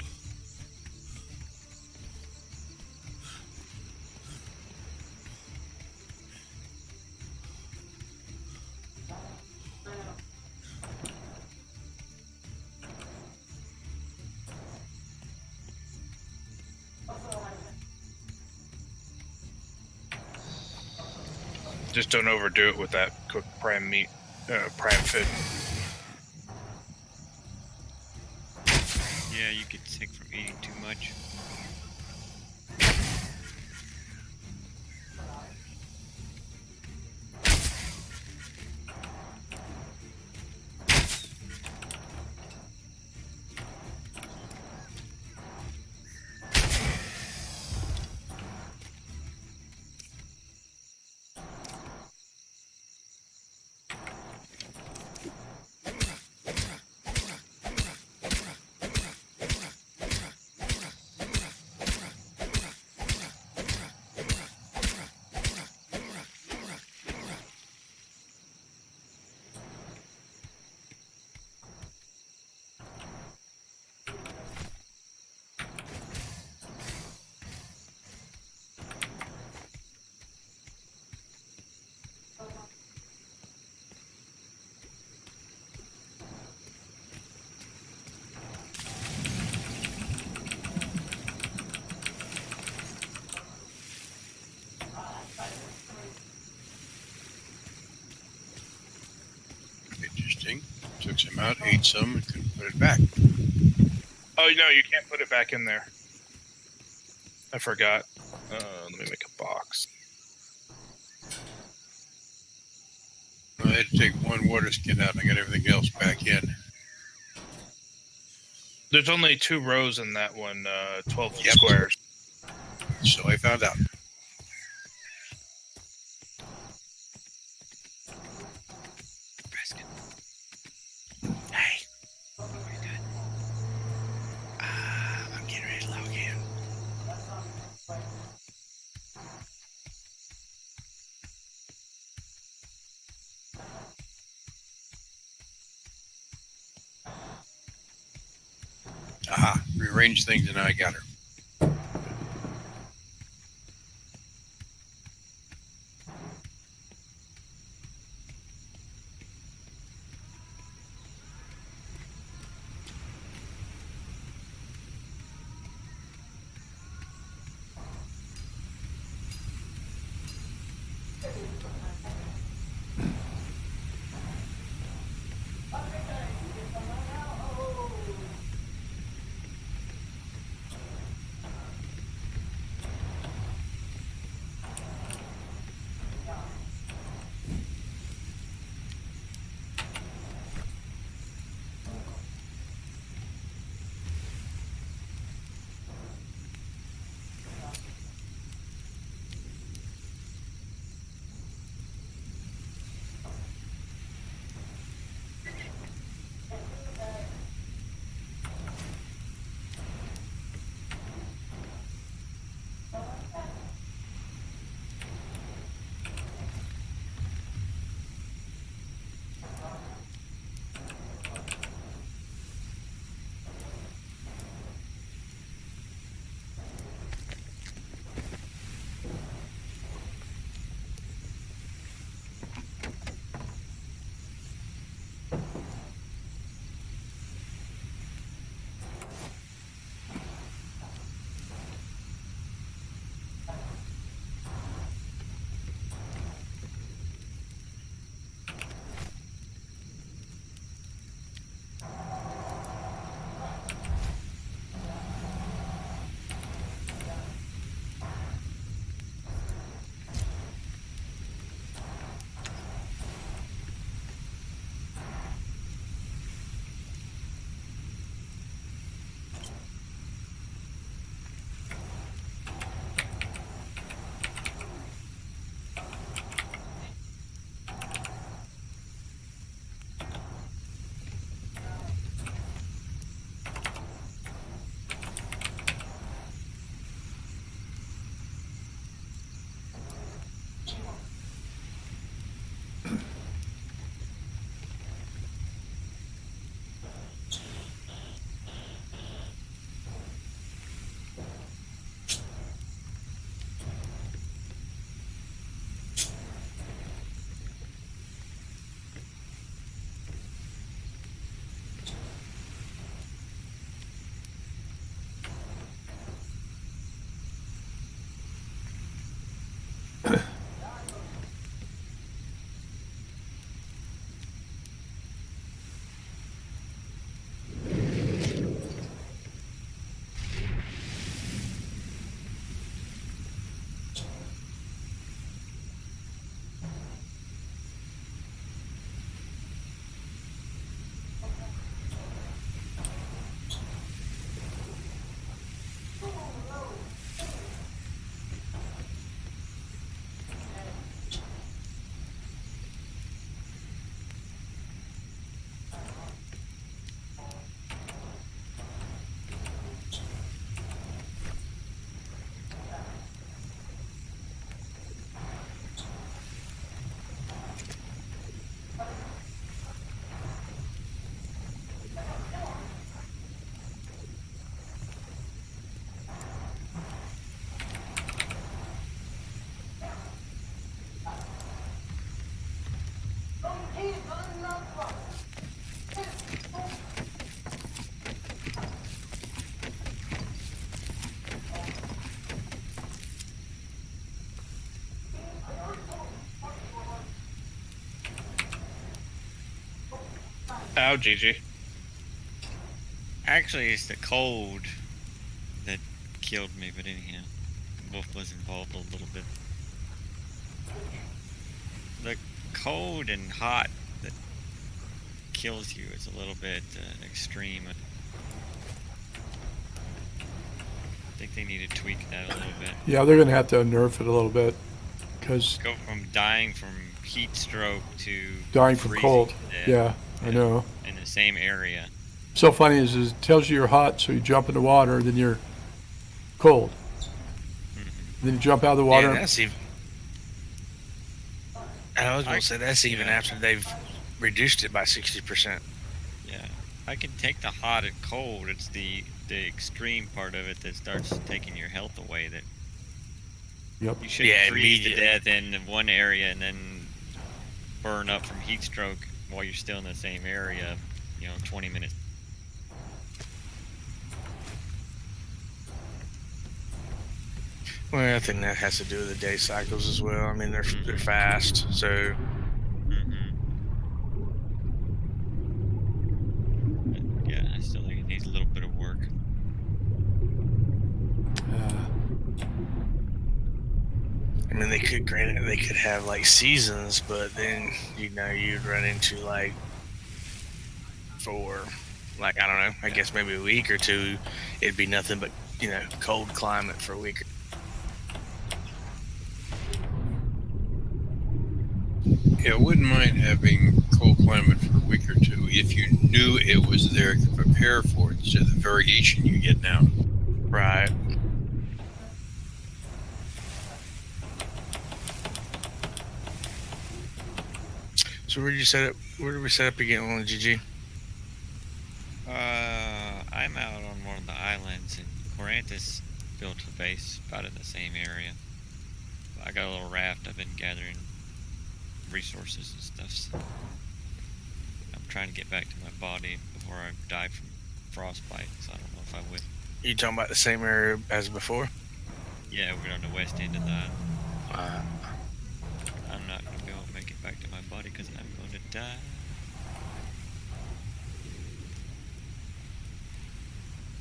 D: Just don't overdo it with that cooked prime meat, prime fish.
E: Yeah, you get sick from eating too much.
B: Interesting. Took some out, ate some, and couldn't put it back.
D: Oh no, you can't put it back in there. I forgot. Let me make a box.
B: I had to take one water skin out and I got everything else back in.
D: There's only 2 rows in that one, 12
B: Yep.
D: squares.
B: So I found out.
E: Preston. Hey. What are you doing? I'm getting ready to log in.
B: Aha, rearrange things and I got her.
D: Ow, GG.
E: Actually, it's the cold that killed me, but anyhow, Wolf was involved a little bit. The cold and hot that kills you is a little bit extreme. I think they need to tweak that a little bit.
A: Yeah, they're going to have to nerf it a little bit because
E: Go from dying from heat stroke to
A: dying from
E: freezing
A: cold.
E: to death
A: Yeah, I know.
E: in the same area.
A: So funny is it tells you you're hot, so you jump in the water, then you're cold. Then you jump out of the water.
G: Yeah, that's even. I was going to say that's even after they've reduced it by 60%.
E: Yeah, I can take the hot and cold. It's the the extreme part of it that starts taking your health away. That
A: Yep.
E: you shouldn't
G: Yeah,
E: freeze to
G: immediately.
E: death in one area and then burn up from heat stroke while you're still in the same area. 20 minutes.
G: Well, I think that has to do with the day cycles as well. I mean, they're
E: Mhm.
G: fast, so
E: Yeah, I still think it needs a little bit of work.
G: I mean, they could have like seasons, but then you'd run into like for like I don't know, I guess maybe a week or two, it'd be nothing but cold climate for a week.
B: Yeah, I wouldn't mind having cold climate for a week or two if you knew it was there to prepare for it instead of the variation you get now.
G: Right. So where did you set up? Where did we set up again on the GG?
E: I'm out on one of the islands, and Corantis built a base about in the same area. I got a little raft. I've been gathering resources and stuff. So I'm trying to get back to my body before I die from frostbite. So I don't know if I will.
G: You talking about the same area as before?
E: Yeah, we're on the west end of the island. I'm not gonna be able to make it back to my body because I'm going to die.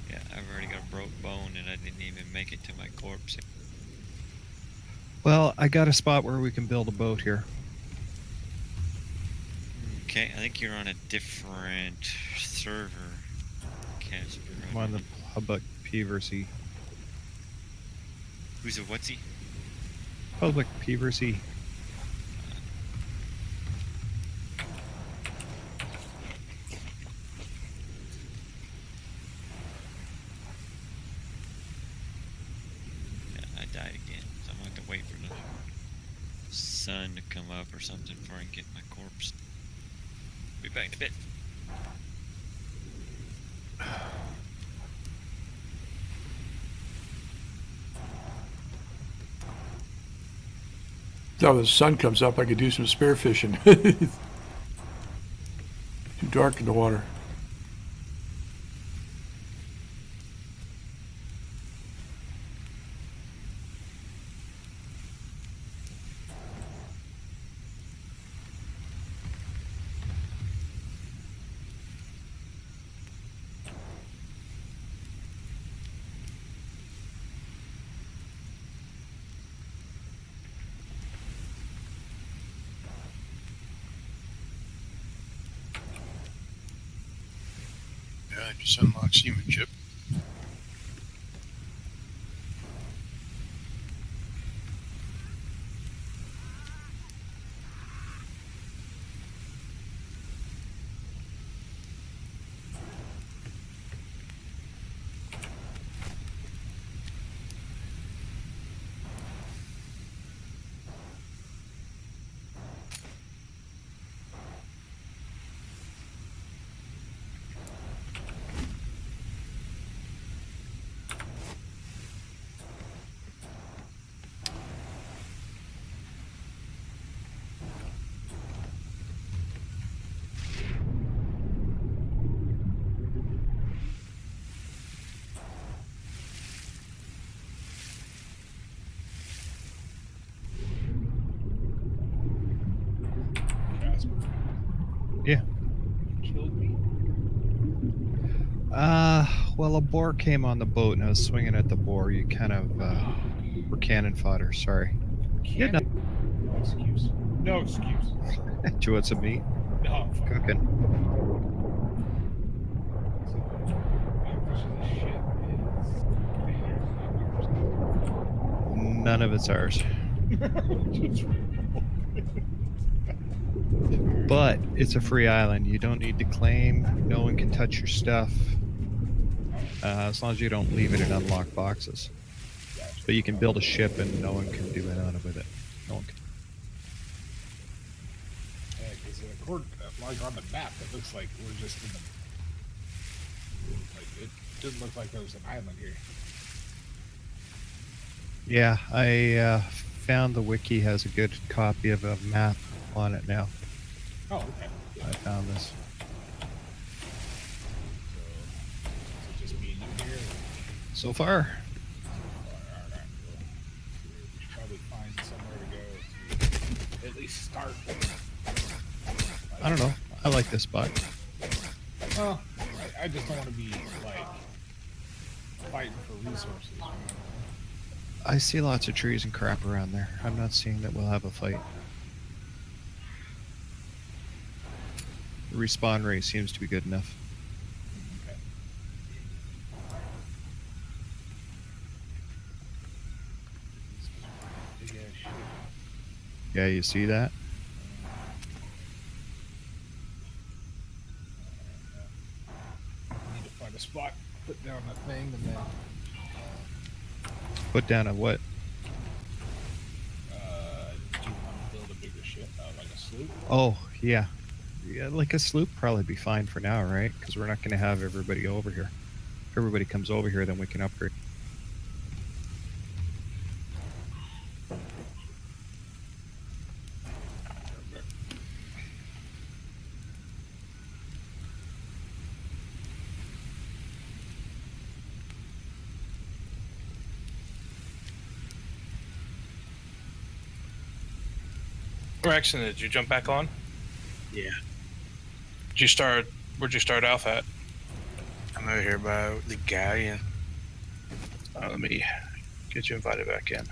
E: Yeah, I've already got a broke bone and I didn't even make it to my corpse.
F: Well, I got a spot where we can build a boat here.
E: Okay, I think you're on a different server, Casper.
F: I'm on the public PvE.
E: Who's a whatsy?
F: Public PvE.
E: Yeah, I died again, so I'm gonna have to wait for the sun to come up or something before I can get my corpse. Be back in a bit.
A: So when the sun comes up, I could do some spearfishing. Too dark in the water.
B: Yeah, I just unlocked seamanship.
F: Yeah.
H: Killed me.
F: Well, a boar came on the boat and I was swinging at the boar. You kind of were cannon fodder. Sorry. Yeah, no.
H: No excuse. No excuse.
F: Do you want some meat?
H: No, I'm fine.
F: Cooking.
H: So, my impression of this ship is
F: None of it's ours.
H: Just
F: But it's a free island. You don't need to claim. No one can touch your stuff. As long as you don't leave it in unlocked boxes. But you can build a ship and no one can do anything with it. No one can.
H: Yeah, because like on the map, it looks like we're just in the like Didn't look like there was an island here.
F: Yeah, I found the wiki has a good copy of a map on it now.
H: Oh, okay. Yeah.
F: I found this.
H: So, is it just me and you here? Or?
F: So far,
H: Alright, cool. We should probably find somewhere to go to at least start.
F: I don't know. I like this spot.
H: Well, I just don't want to be like fighting for resources. You know?
F: I see lots of trees and crap around there. I'm not seeing that we'll have a fight. The respawn rate seems to be good enough.
H: Okay. Big ass shit.
F: Yeah, you see that?
H: Need to find a spot, put down the thing, and then
F: Put down a what?
H: do you want to build a bigger ship, like a sloop?
F: Oh, yeah. Yeah, like a sloop probably be fine for now, right? Because we're not going to have everybody over here. If everybody comes over here, then we can upgrade.
D: Rexon, did you jump back on?
G: Yeah.
D: Did you start? Where'd you start off at?
G: I'm over here by the galleon.
D: Let me get you invited back in.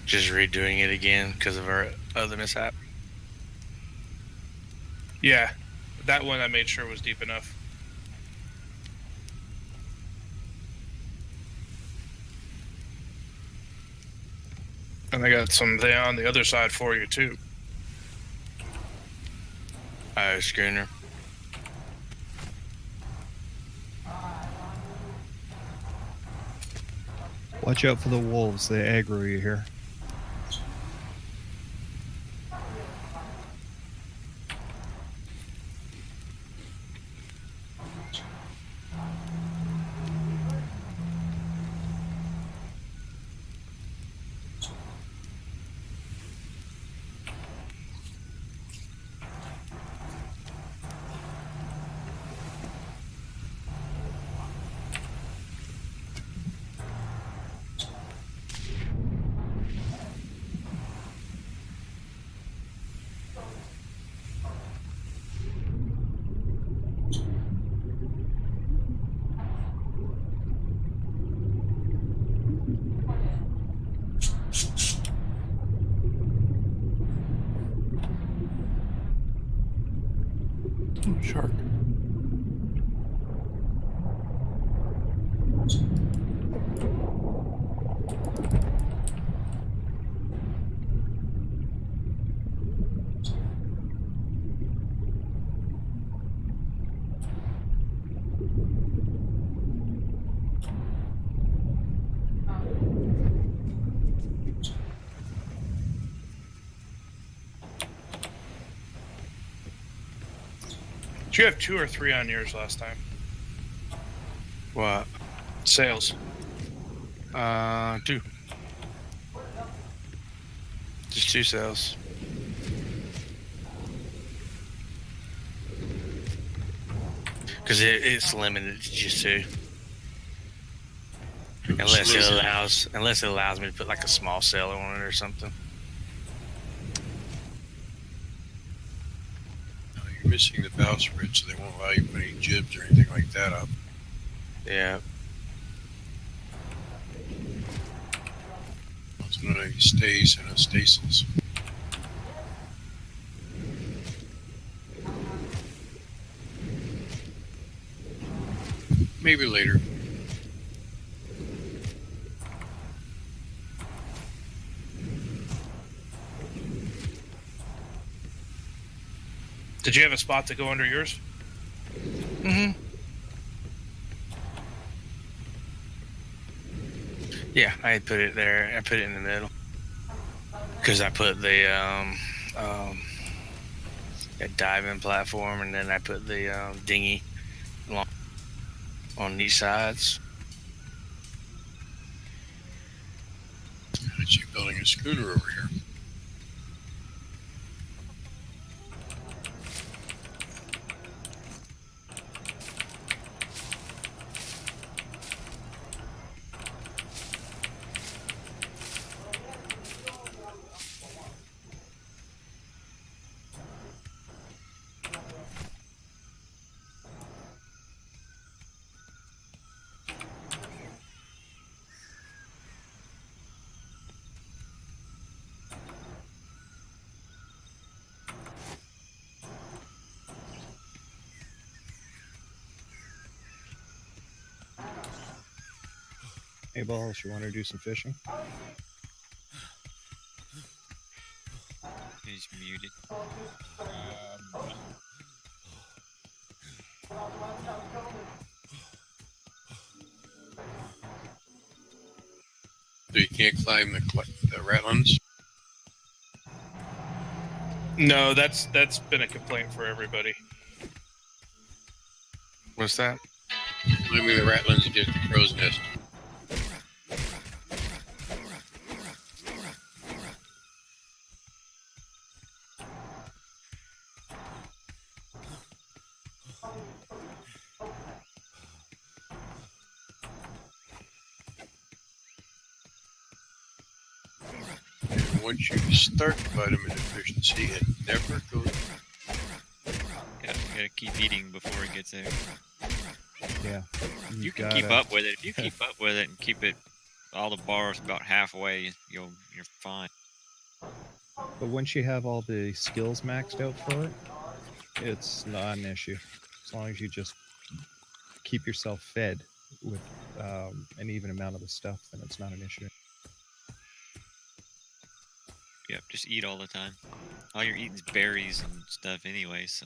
G: Just redoing it again because of our other mishap.
D: Yeah, that one I made sure was deep enough. And I got some there on the other side for you too.
G: Schooner.
F: Watch out for the wolves. They aggro you here.
A: Shark.
D: Did you have 2 or 3 on yours last time?
G: What?
D: Sales.
G: 2. Just 2 cells. Because it's limited to just 2. Unless it allows me to put like a small cell on it or something.
B: You're missing the bowsprit, so they won't allow you to put any jibs or anything like that up.
G: Yeah.
B: It's not any stays and stacils. Maybe later.
D: Did you have a spot to go under yours?
G: Mm-hmm. Yeah, I put it there. I put it in the middle because I put the a diving platform, and then I put the dinghy on these sides.
B: Aren't you building a schooner over here?
F: Hey, Balls, you want to do some fishing?
E: He's muted.
B: So you can't climb the Ratlands?
D: No, that's been a complaint for everybody.
G: What's that?
B: Climbing the Ratlands, you did the crow's nest. And once you start vitamin deficiency, it never goes.
E: Gotta keep eating before it gets there.
F: Yeah.
E: You can keep up with it. If you keep up with it and keep it all the bars about halfway, you're fine.
F: But once you have all the skills maxed out for it, it's not an issue. As long as you just keep yourself fed with an even amount of the stuff, then it's not an issue.
E: Yep, just eat all the time. All you're eating is berries and stuff anyway, so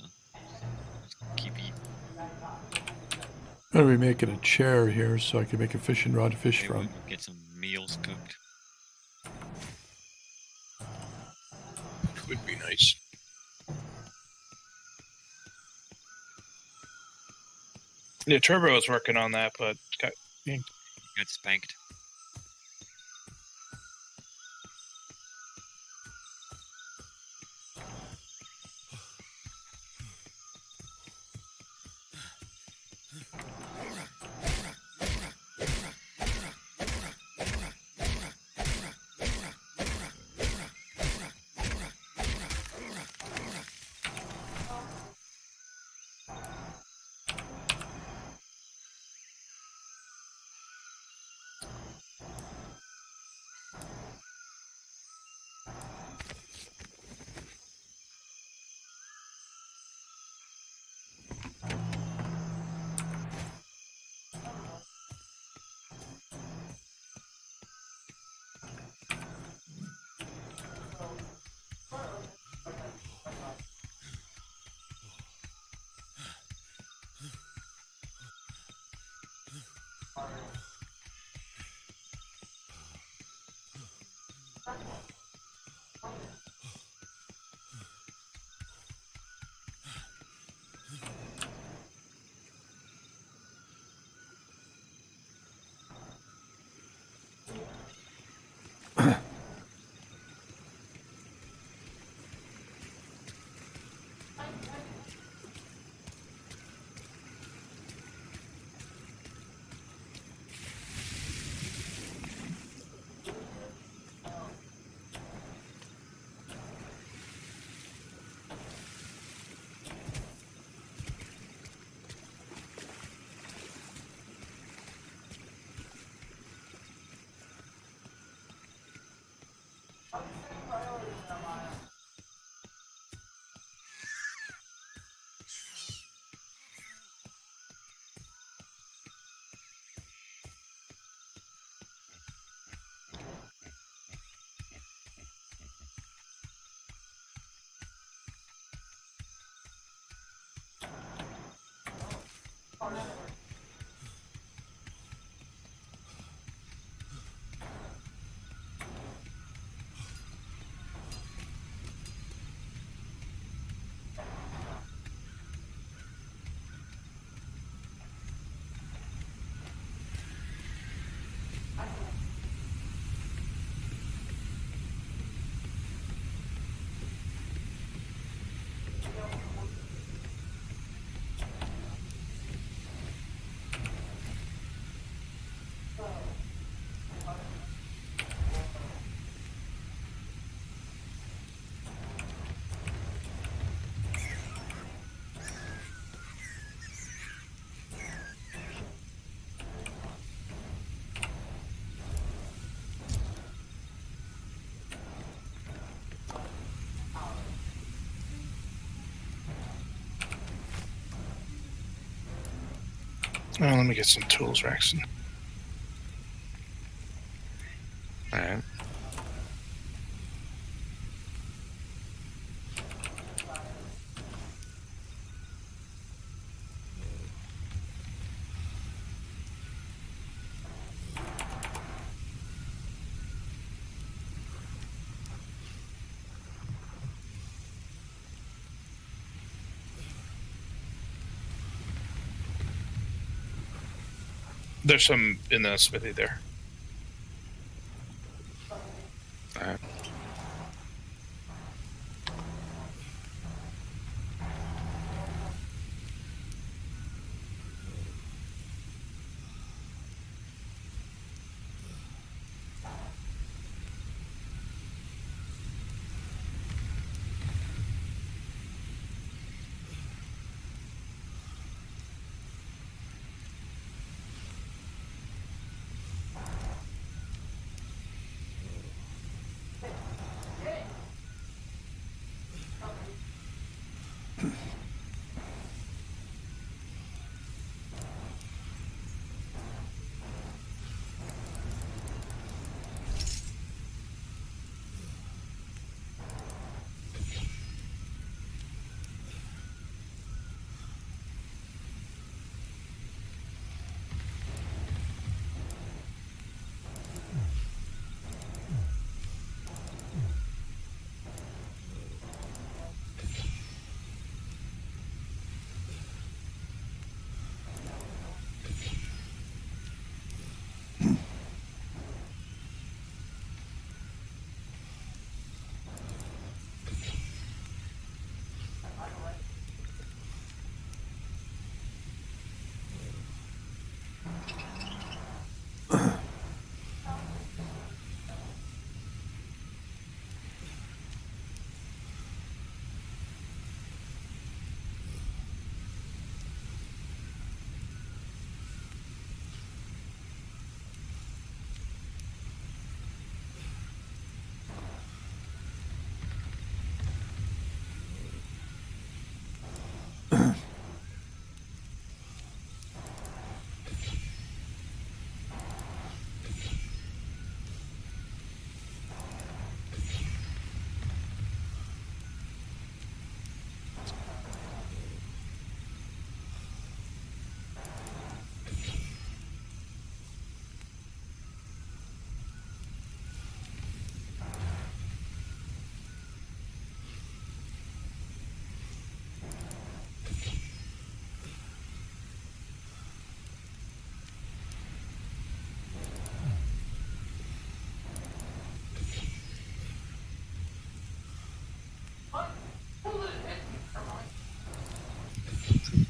E: just keep eating.
A: I'm going to be making a chair here so I can make a fishing rod to fish
E: Maybe
A: from.
E: we can get some meals cooked.
B: Would be nice.
D: Yeah, Turbo is working on that, but got
E: Got spanked.
G: Oh, let me get some tools, Raxton. All right.
D: There's some in the smithy there.
G: All right.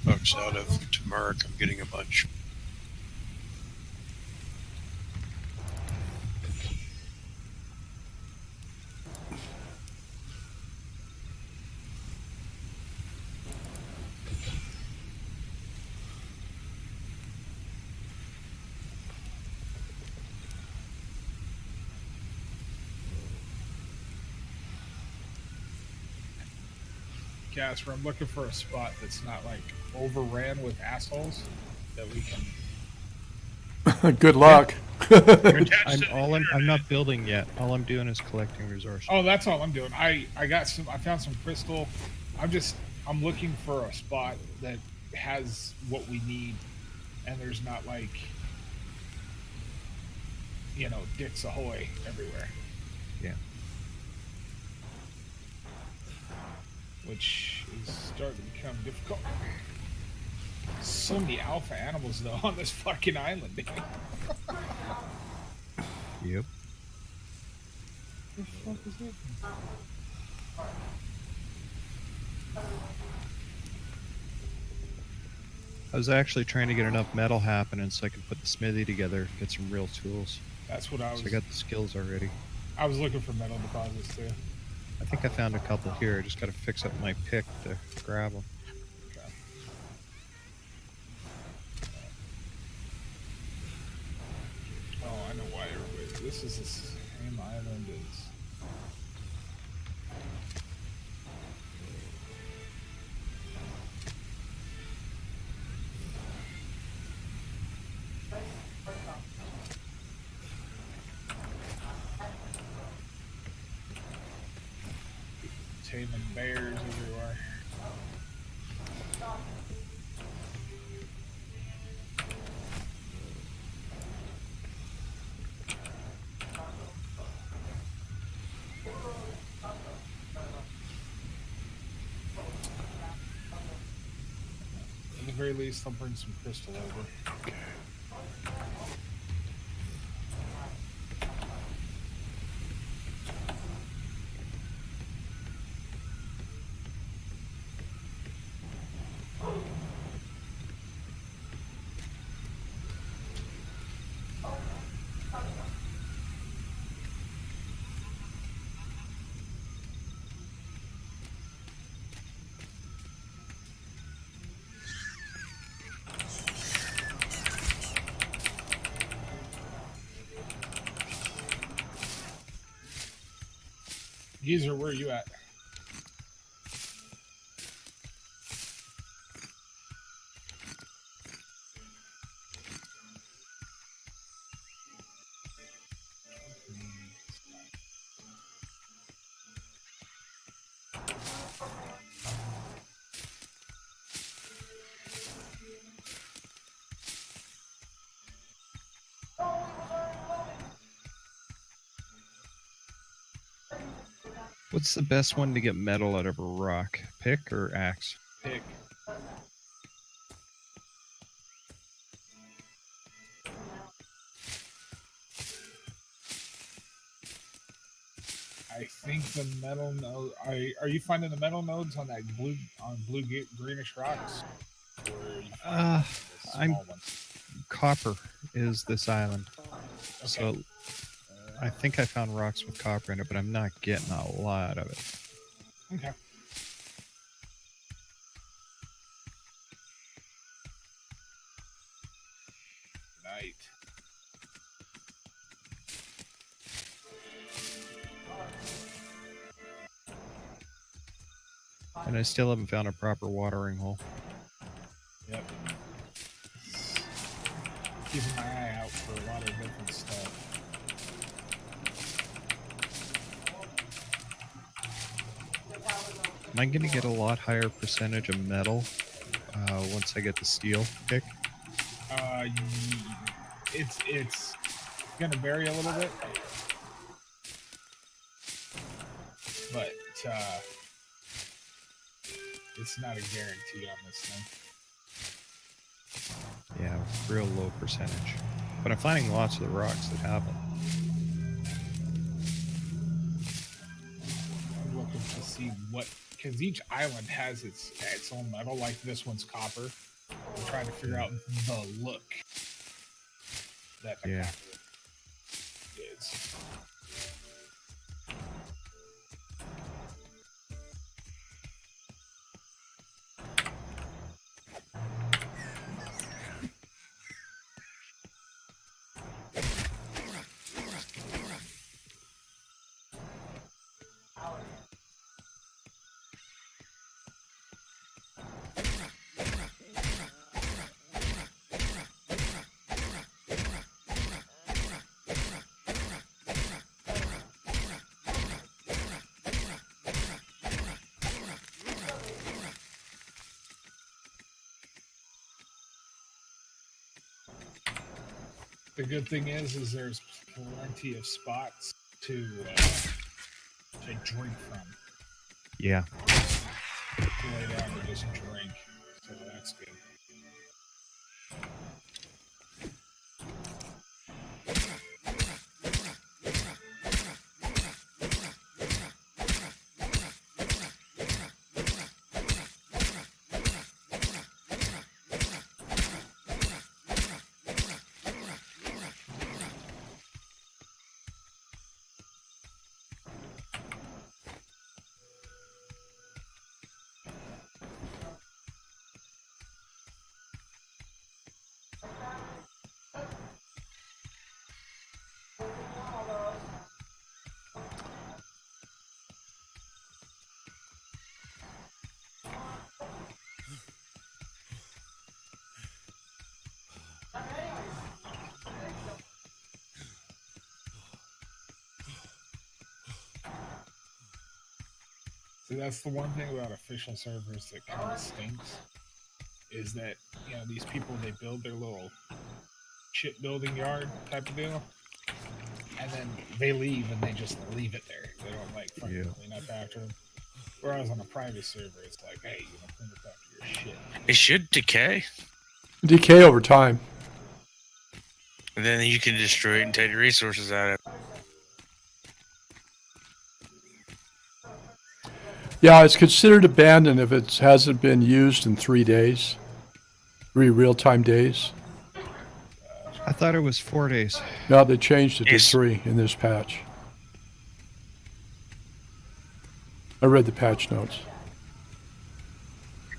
B: Bucks out of turmeric. I'm getting a bunch.
H: Casper, I'm looking for a spot that's not like overran with assholes that we can.
A: Good luck.
F: I'm not building yet. All I'm doing is collecting resources.
H: Oh, that's all I'm doing. I found some crystal. I'm looking for a spot that has what we need, and there's not like, dicks ahoy everywhere.
F: Yeah.
H: Which is starting to become difficult. So many alpha animals though on this fucking island.
F: Yep.
H: What the fuck is it?
F: I was actually trying to get enough metal happening so I could put the smithy together, get some real tools.
H: That's what I was.
F: So I got the skills already.
H: I was looking for metal deposits too.
F: I think I found a couple here. I just got to fix up my pick to grab them.
H: Okay. Oh, I know why everybody. This is the same island as. taming bears everywhere. At the very least, I'll bring some crystal over. Geezer, where are you at?
F: What's the best one to get metal out of a rock? Pick or axe?
H: Pick. I think the metal node. Are you finding the metal nodes on that blue greenish rocks? Or are you finding the
F: I'm
H: small ones?
F: copper is this island.
H: Okay.
F: So I think I found rocks with copper in it, but I'm not getting a lot of it.
H: Okay. Night.
F: And I still haven't found a proper watering hole.
H: Yep. Keeping my eye out for a lot of different stuff.
F: Am I going to get a lot higher percentage of metal once I get the steel pick?
H: It's gonna vary a little bit, but it's not a guarantee on this thing.
F: Yeah, real low percentage. But I'm finding lots of the rocks that have them.
H: I'm looking to see what, because each island has its own metal. Like this one's copper. I'm trying to figure out the look that the
F: Yeah.
H: copper is. The good thing is there's plenty of spots to drink from.
F: Yeah.
H: To lay down and just drink. So that's good. See, that's the one thing about official servers that kind of stinks, is that, you know, these people, they build their little shipbuilding yard type of deal, and then they leave and they just leave it there. They don't like fucking clean up after them. Whereas on a private server, it's like, hey, you know, clean up after your shit.
G: It should decay,
A: Decay over time.
G: and then you can destroy it and take the resources out of it.
A: Yeah, it's considered abandoned if it hasn't been used in 3 days. 3 real-time days.
F: I thought it was 4 days.
A: No, they changed it to
G: Yes.
A: 3 in this patch. I read the patch notes.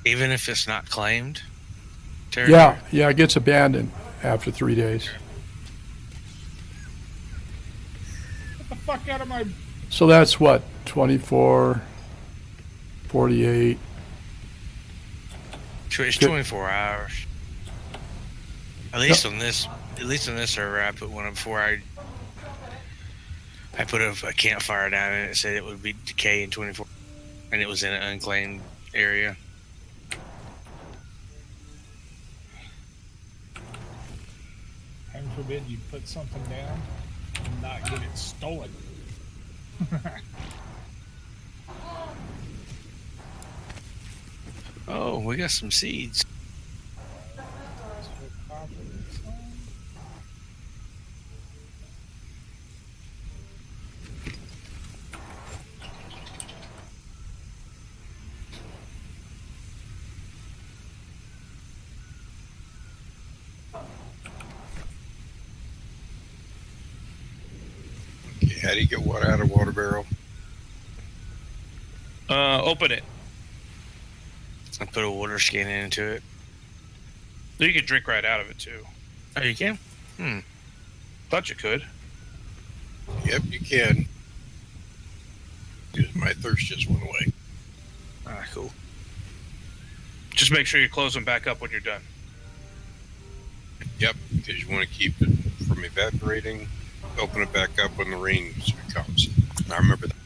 G: Even if it's not claimed.
A: Yeah, it gets abandoned after 3 days.
H: Get the fuck out of my...
A: So that's what, 24, 48.
G: It's 24 hours. At least on this server, I put one up before I put a campfire down and it said it would be decay in 24, and it was in an unclaimed area.
H: Heaven forbid you put something down and not get it stolen.
G: Oh, we got some seeds.
B: Okay, how do you get water out of water barrel?
D: Open it.
G: I put a water skin into it.
D: You can drink right out of it too.
G: Oh, you can?
D: Thought you could.
B: Yep, you can. My thirst just went away.
G: Ah, cool.
D: Just make sure you close them back up when you're done.
B: Yep, because you want to keep it from evaporating. Open it back up when the rain comes. I remember that.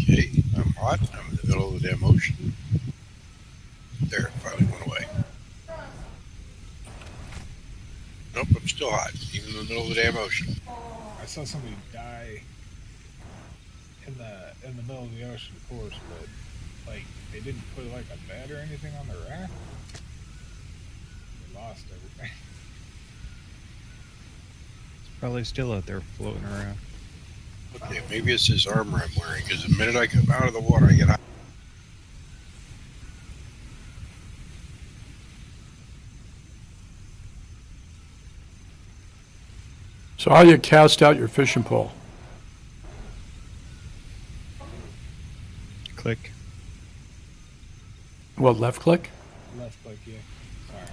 B: Okay, I'm hot. I'm in the middle of the damn ocean. There, it finally went away. Nope, I'm still hot, even in the middle of the damn ocean.
H: I saw somebody die in the middle of the ocean, of course, but like they didn't put like a bed or anything on the raft. They lost everything.
F: It's probably still out there floating around.
B: Okay, maybe it's this armor I'm wearing, because the minute I come out of the water, I get hot.
A: So how do you cast out your fishing pole?
F: Click.
A: What, left click?
H: Left click, yeah. Sorry.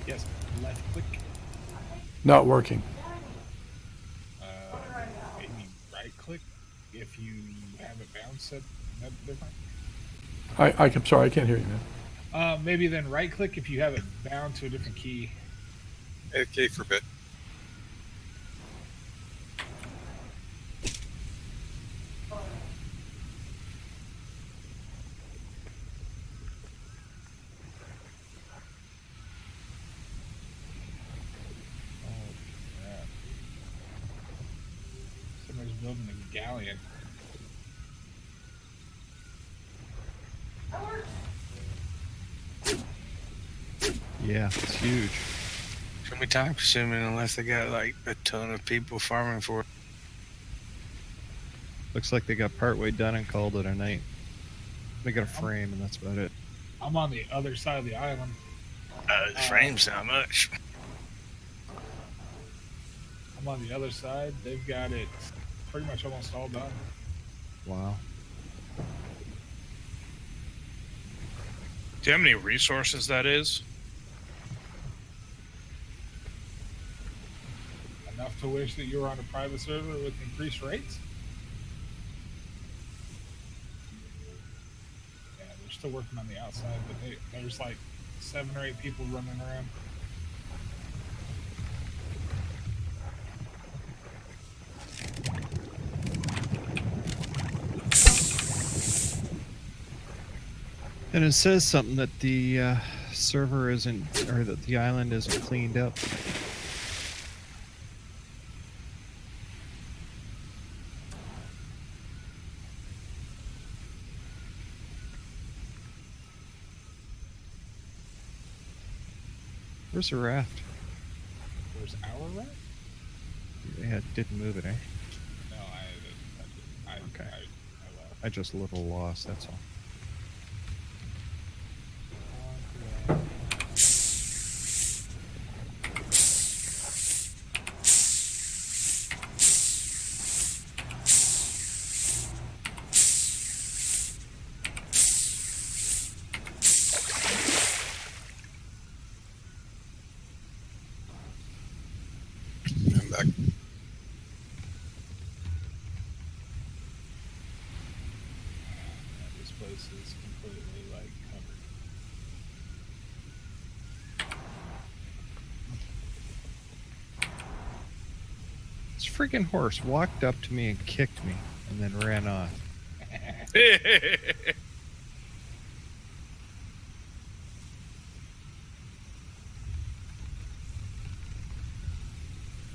H: Yes, left click.
A: Not working.
H: Maybe right click if you have it bound set. That different?
A: I'm sorry, I can't hear you, man.
H: Maybe then right click if you have it bound to a different key.
B: Okay, for a bit.
H: Somebody's building a galleon.
F: Yeah, it's huge.
G: Gonna be time consuming unless they got like a ton of people farming for it.
F: Looks like they got partway done and called it a night. They got a frame, and that's about it.
H: I'm on the other side of the island.
G: The frame's not much.
H: I'm on the other side. They've got it pretty much almost all done.
F: Wow.
D: Do you have any resources that is?
H: Enough to wish that you were on a private server with increased rates? Yeah, they're still working on the outside, but there's like 7 or 8 people running around.
F: And it says something that the server isn't, or that the island isn't cleaned up. Where's the raft?
H: Where's our raft?
F: Yeah, it didn't move it, eh?
H: No, I
F: Okay.
H: I left.
F: I just a little lost, that's all.
B: I'm back.
H: This place is completely like covered.
F: This freaking horse walked up to me and kicked me, and then ran off.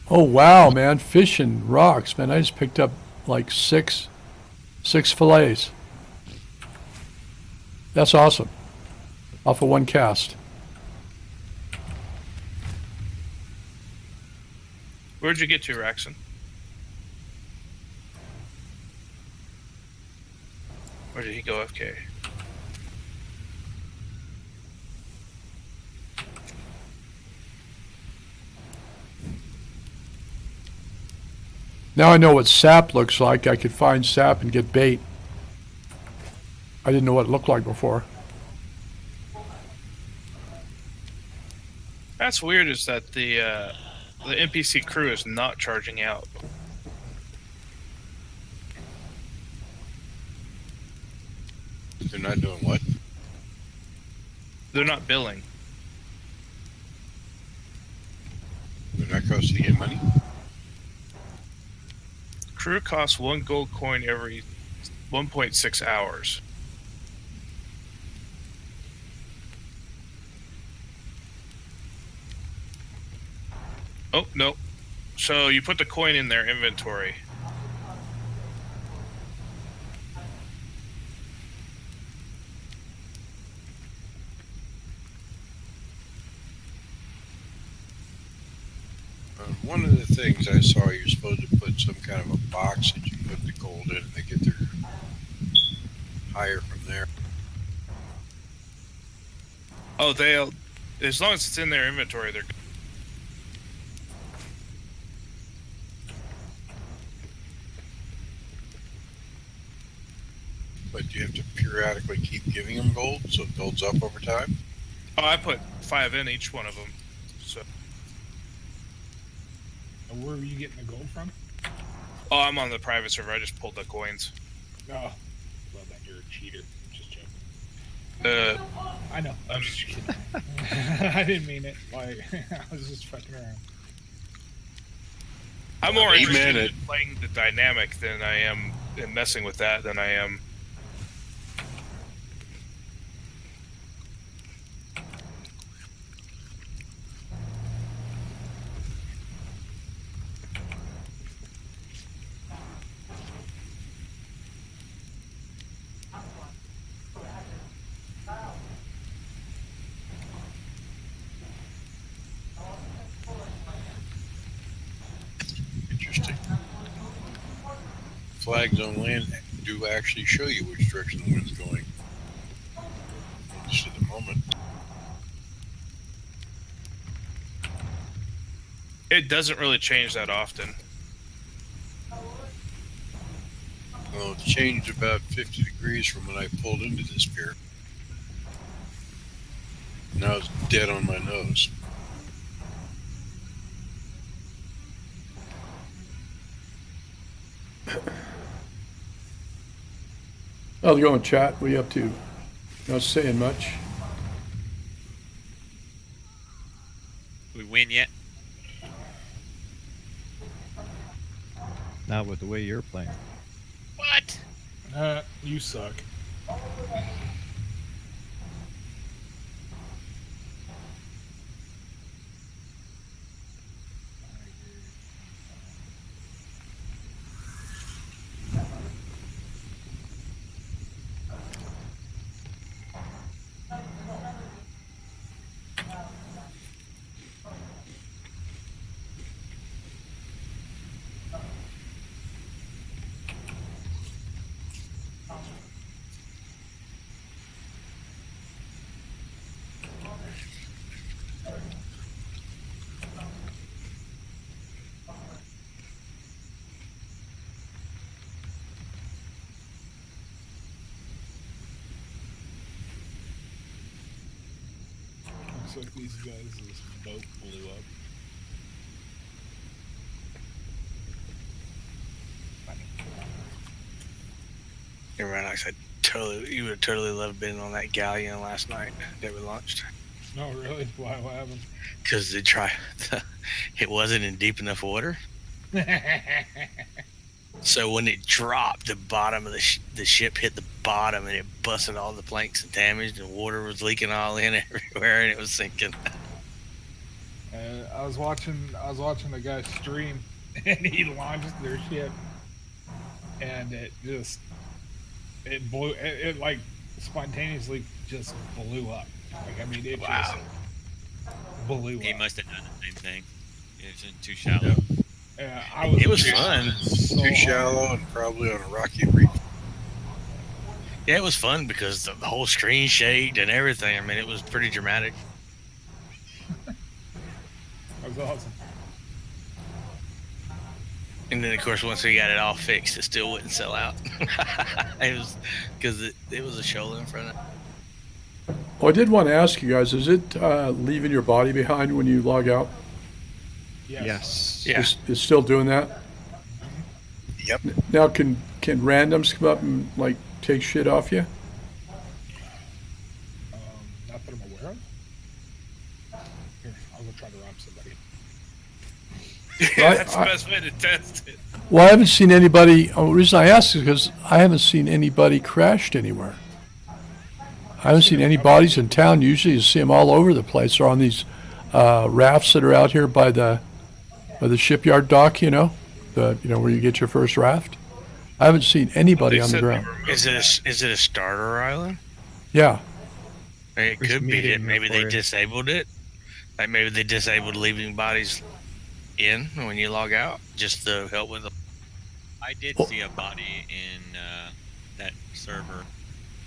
A: Oh wow, man, fish and rocks, man. I just picked up like six fillets. That's awesome. Off of one cast.
D: Where'd you get to, Raxon? Where did he go, FK?
A: Now I know what sap looks like. I could find sap and get bait. I didn't know what it looked like before.
D: That's weird, is that the NPC crew is not charging out.
B: They're not doing what?
D: They're not billing.
B: They're not costing you money?
D: Crew costs 1 gold coin every 1.6 hours. Oh, no. So you put the coin in their inventory.
B: One of the things I saw, you're supposed to put some kind of a box that you put the gold in, and they get their higher from there.
D: Oh, they'll... As long as it's in their inventory, they're good.
B: But you have to periodically keep giving them gold, so it builds up over time.
D: Oh, I put 5 in each one of them. So...
H: Where were you getting the gold from?
D: Oh, I'm on the private server. I just pulled the coins.
H: Oh, well then you're a cheater. I'm just joking. I know. I'm just kidding. I didn't mean it. Like I was just fucking around.
D: I'm more
B: Amen
D: interested
B: it.
D: in playing the dynamic than I am in messing with that than I am.
B: flags on land do actually show you which direction the wind's going. Just at the moment.
D: It doesn't really change that often.
B: Well, it's changed about 50 degrees from when I pulled into this pier. Now it's dead on my nose.
A: How's it going, chat? What are you up to? Not saying much.
E: We win yet?
F: Not with the way you're playing.
E: What?
H: You suck. Looks like these guys' boat blew up.
G: You're right, Alex. You would have totally loved being on that galleon last night that we launched.
H: No, really? Why? What happened?
G: Because it wasn't in deep enough water. So when it dropped, the bottom of the ship hit the bottom and it busted all the planks and damaged, and water was leaking all in everywhere, and it was sinking.
H: I was watching the guy stream, and he launched their ship, and it blew. It like spontaneously just blew up. Like, I mean, it
G: Wow.
H: just blew
E: He
H: up.
E: must have done the same thing. It was too shallow.
G: It was fun.
H: so
B: Too
H: hard.
B: shallow and probably on a rocky reef.
G: Yeah, it was fun because the whole screen shaked and everything. I mean, it was pretty dramatic.
H: That was awesome.
G: And then, of course, once we got it all fixed, it still wouldn't sell out. It was because it was a shoulder in front of.
A: Oh, I did want to ask you guys, is it leaving your body behind when you log out?
F: Yes.
G: Yeah.
A: It's still doing that?
B: Yep.
A: Now, can randoms come up and, like, take shit off you?
H: Not that I'm aware of. Here, I'll go try to rob somebody.
A: Right,
D: That's the best way to test it.
A: Well, I haven't seen anybody. The reason I ask is because I haven't seen anybody crashed anywhere. I haven't seen any bodies in town. Usually you see them all over the place, or on these rafts that are out here by the shipyard dock, where you get your first raft. I haven't seen anybody
D: They
A: on the
D: said they
A: ground.
D: removed
G: Is
D: it.
G: it a starter island?
A: Yeah.
G: It
F: There's
G: could be
F: meat
G: that
F: in
G: maybe
F: there
G: they
F: for you.
G: disabled it. Like maybe they disabled leaving bodies in when you log out, just to help with the.
E: I did
A: Well-
E: see a body in that server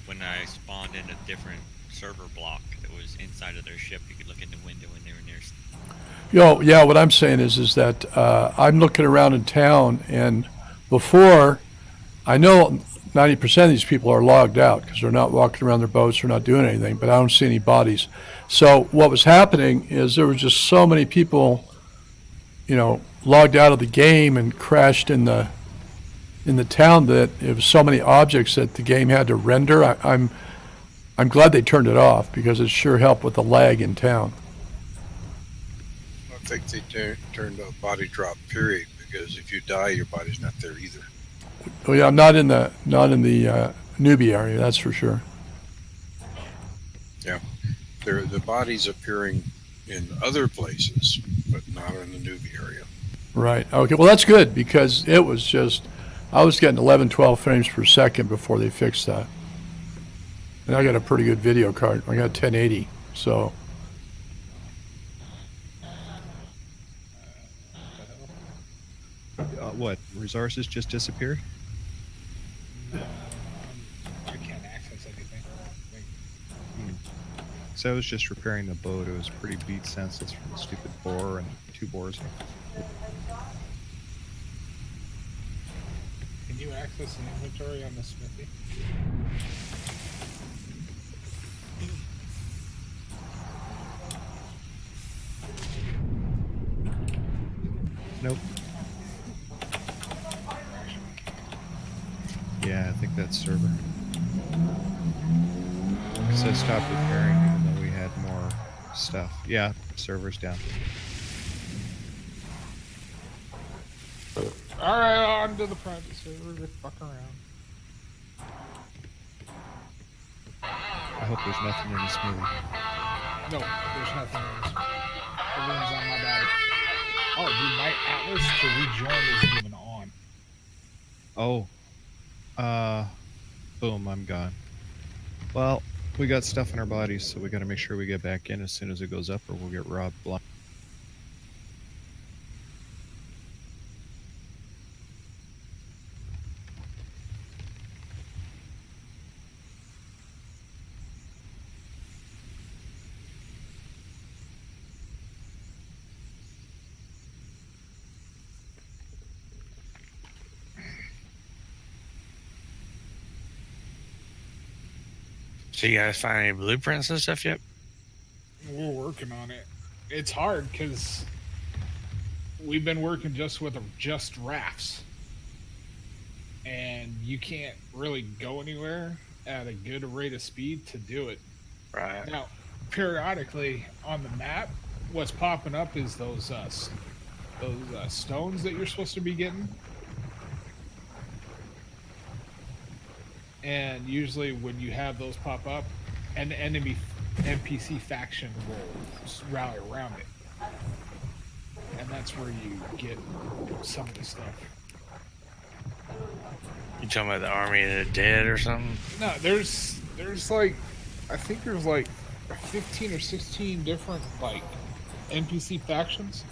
E: when I spawned in a different server block that was inside of their ship. You could look in the window and they were near.
A: Yeah, what I'm saying is that I'm looking around in town, and before, I know 90% of these people are logged out because they're not walking around their boats, they're not doing anything, but I don't see any bodies. So what was happening is there were just so many people, logged out of the game and crashed in the town that it was so many objects that the game had to render. I'm glad they turned it off because it sure helped with the lag in town.
B: I think they turned off body drop period, because if you die, your body's not there either.
A: Oh yeah, not in the newbie area, that's for sure.
B: The body's appearing in other places, but not in the newbie area.
A: Right. Okay. Well, that's good because it was just, I was getting 11, 12 frames per second before they fixed that. And I got a pretty good video card. I got 1080. So,
F: What? Resources just disappeared? I was just repairing the boat. It was pretty beat senseless from the stupid boar and 2 boars.
H: Can you access an inventory on the smithy?
F: Nope. Yeah, I think that's server. Because I stopped repairing even though we had more stuff. Yeah, server's down.
H: Alright, on to the private server. They fuck around.
F: I hope there's nothing in the smoothie.
H: No, there's nothing in this. Everyone's on my body. Oh, dude, my Atlas to rejoin isn't even on.
F: Oh. Boom, I'm gone. Well, we got stuff in our bodies, so we gotta make sure we get back in as soon as it goes up or we'll get robbed blind.
G: So you guys find any blueprints and stuff yet?
H: We're working on it. It's hard because we've been working just with just rafts. And you can't really go anywhere at a good rate of speed to do it.
G: Right.
H: Now, periodically on the map, what's popping up is those stones that you're supposed to be getting. And usually when you have those pop up, an enemy NPC faction will rally around it. And that's where you get some of the stuff.
G: You talking about the Army of the Dead or something?
H: No, there's like, I think there's like 15 or 16 different like NPC factions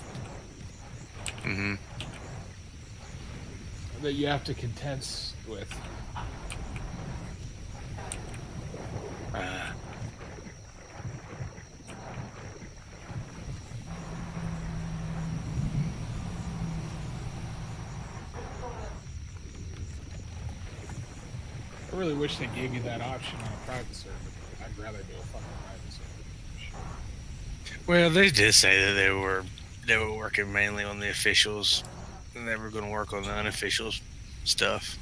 H: that you have to contend with. I really wish they gave you that option on a private server. I'd rather do a fucking private server.
G: Well, they did say that they were working mainly on the officials, and they were going to work on the unofficial stuff.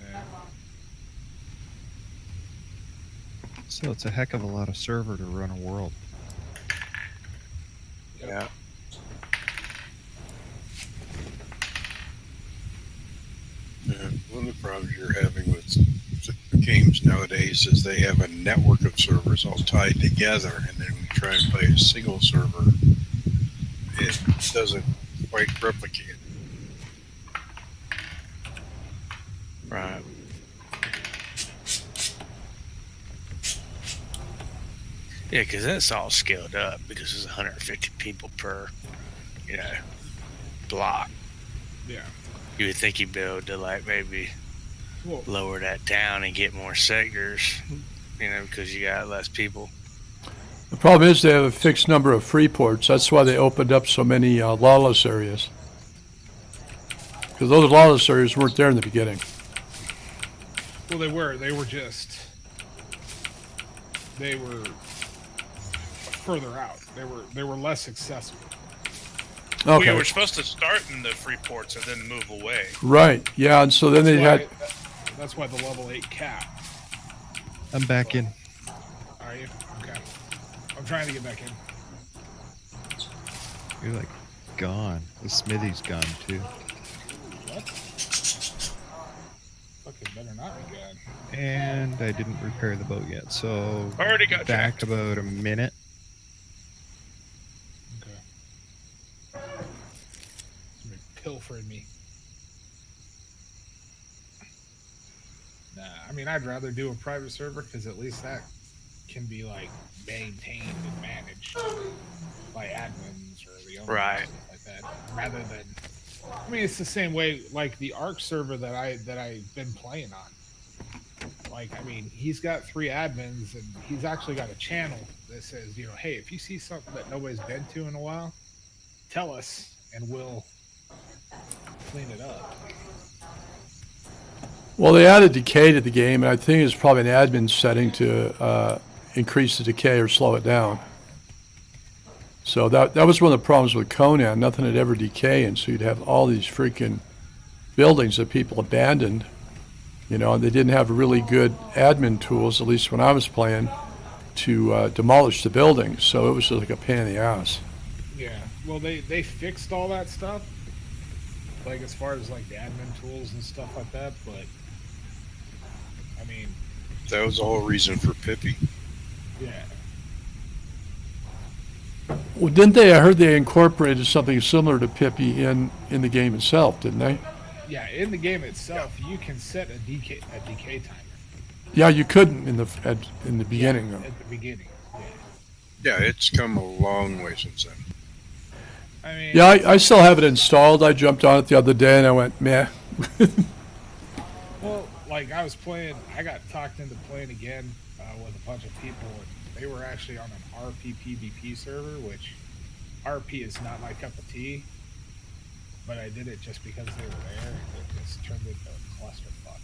H: Yeah.
F: So it's a heck of a lot of server to run a world.
G: Yeah.
B: One of the problems you're having with games nowadays is they have a network of servers all tied together, and then when you try and play a single server, it doesn't quite replicate.
G: Right. Yeah, because that's all scaled up because there's 150 people per, block.
H: Yeah.
G: You would think you'd be able to like maybe
H: Well,
G: lower that down and get more sectors, because you got less people.
A: The problem is they have a fixed number of free ports. That's why they opened up so many lawless areas. Because those lawless areas weren't there in the beginning.
H: well, they were further out. They were less accessible.
A: Okay.
D: We were supposed to start in the free ports and then move away.
A: Right. Yeah. And so then they had.
H: That's why the level 8 cap.
F: I'm back in.
H: Are you? Okay. I'm trying to get back in.
F: You're like gone. The smithy's gone too.
H: What? Fucking better not be good.
F: And I didn't repair the boat yet, so
D: Already got
F: back
D: jacked.
F: about a minute.
H: Okay. Somebody pilfered me. Nah, I mean, I'd rather do a private server because at least that can be like maintained and managed by admins or the owners
G: Right.
H: and stuff like that. Rather than, I mean, it's the same way like the Ark server that I've been playing on. Like, I mean, he's got 3 admins, and he's actually got a channel that says, you know, hey, if you see something that nobody's been to in a while, tell us, and we'll clean it up.
A: Well, they added decay to the game, and I think it's probably an admin setting to increase the decay or slow it down. So that was one of the problems with Conan. Nothing had ever decay, and so you'd have all these freaking buildings that people abandoned, you know, and they didn't have really good admin tools, at least when I was playing, to demolish the buildings. So it was just like a pain in the ass.
H: Yeah, well, they fixed all that stuff, like as far as like the admin tools and stuff like that. But I mean,
B: That was the whole reason for Pippi.
H: yeah,
A: Well, didn't they? I heard they incorporated something similar to Pippi in the game itself, didn't they?
H: yeah. In the game itself, you can set a decay timer.
A: Yeah, you couldn't in the beginning, though.
H: At the beginning, yeah.
B: Yeah, it's come a long way since then.
H: I mean,
A: Yeah, I still have it installed. I jumped on it the other day and I went, meh.
H: well, like I was playing, I got talked into playing again with a bunch of people, and they were actually on an RP PvP server, which RP is not my cup of tea. But I did it just because they were there. It just turned into a clusterfuck.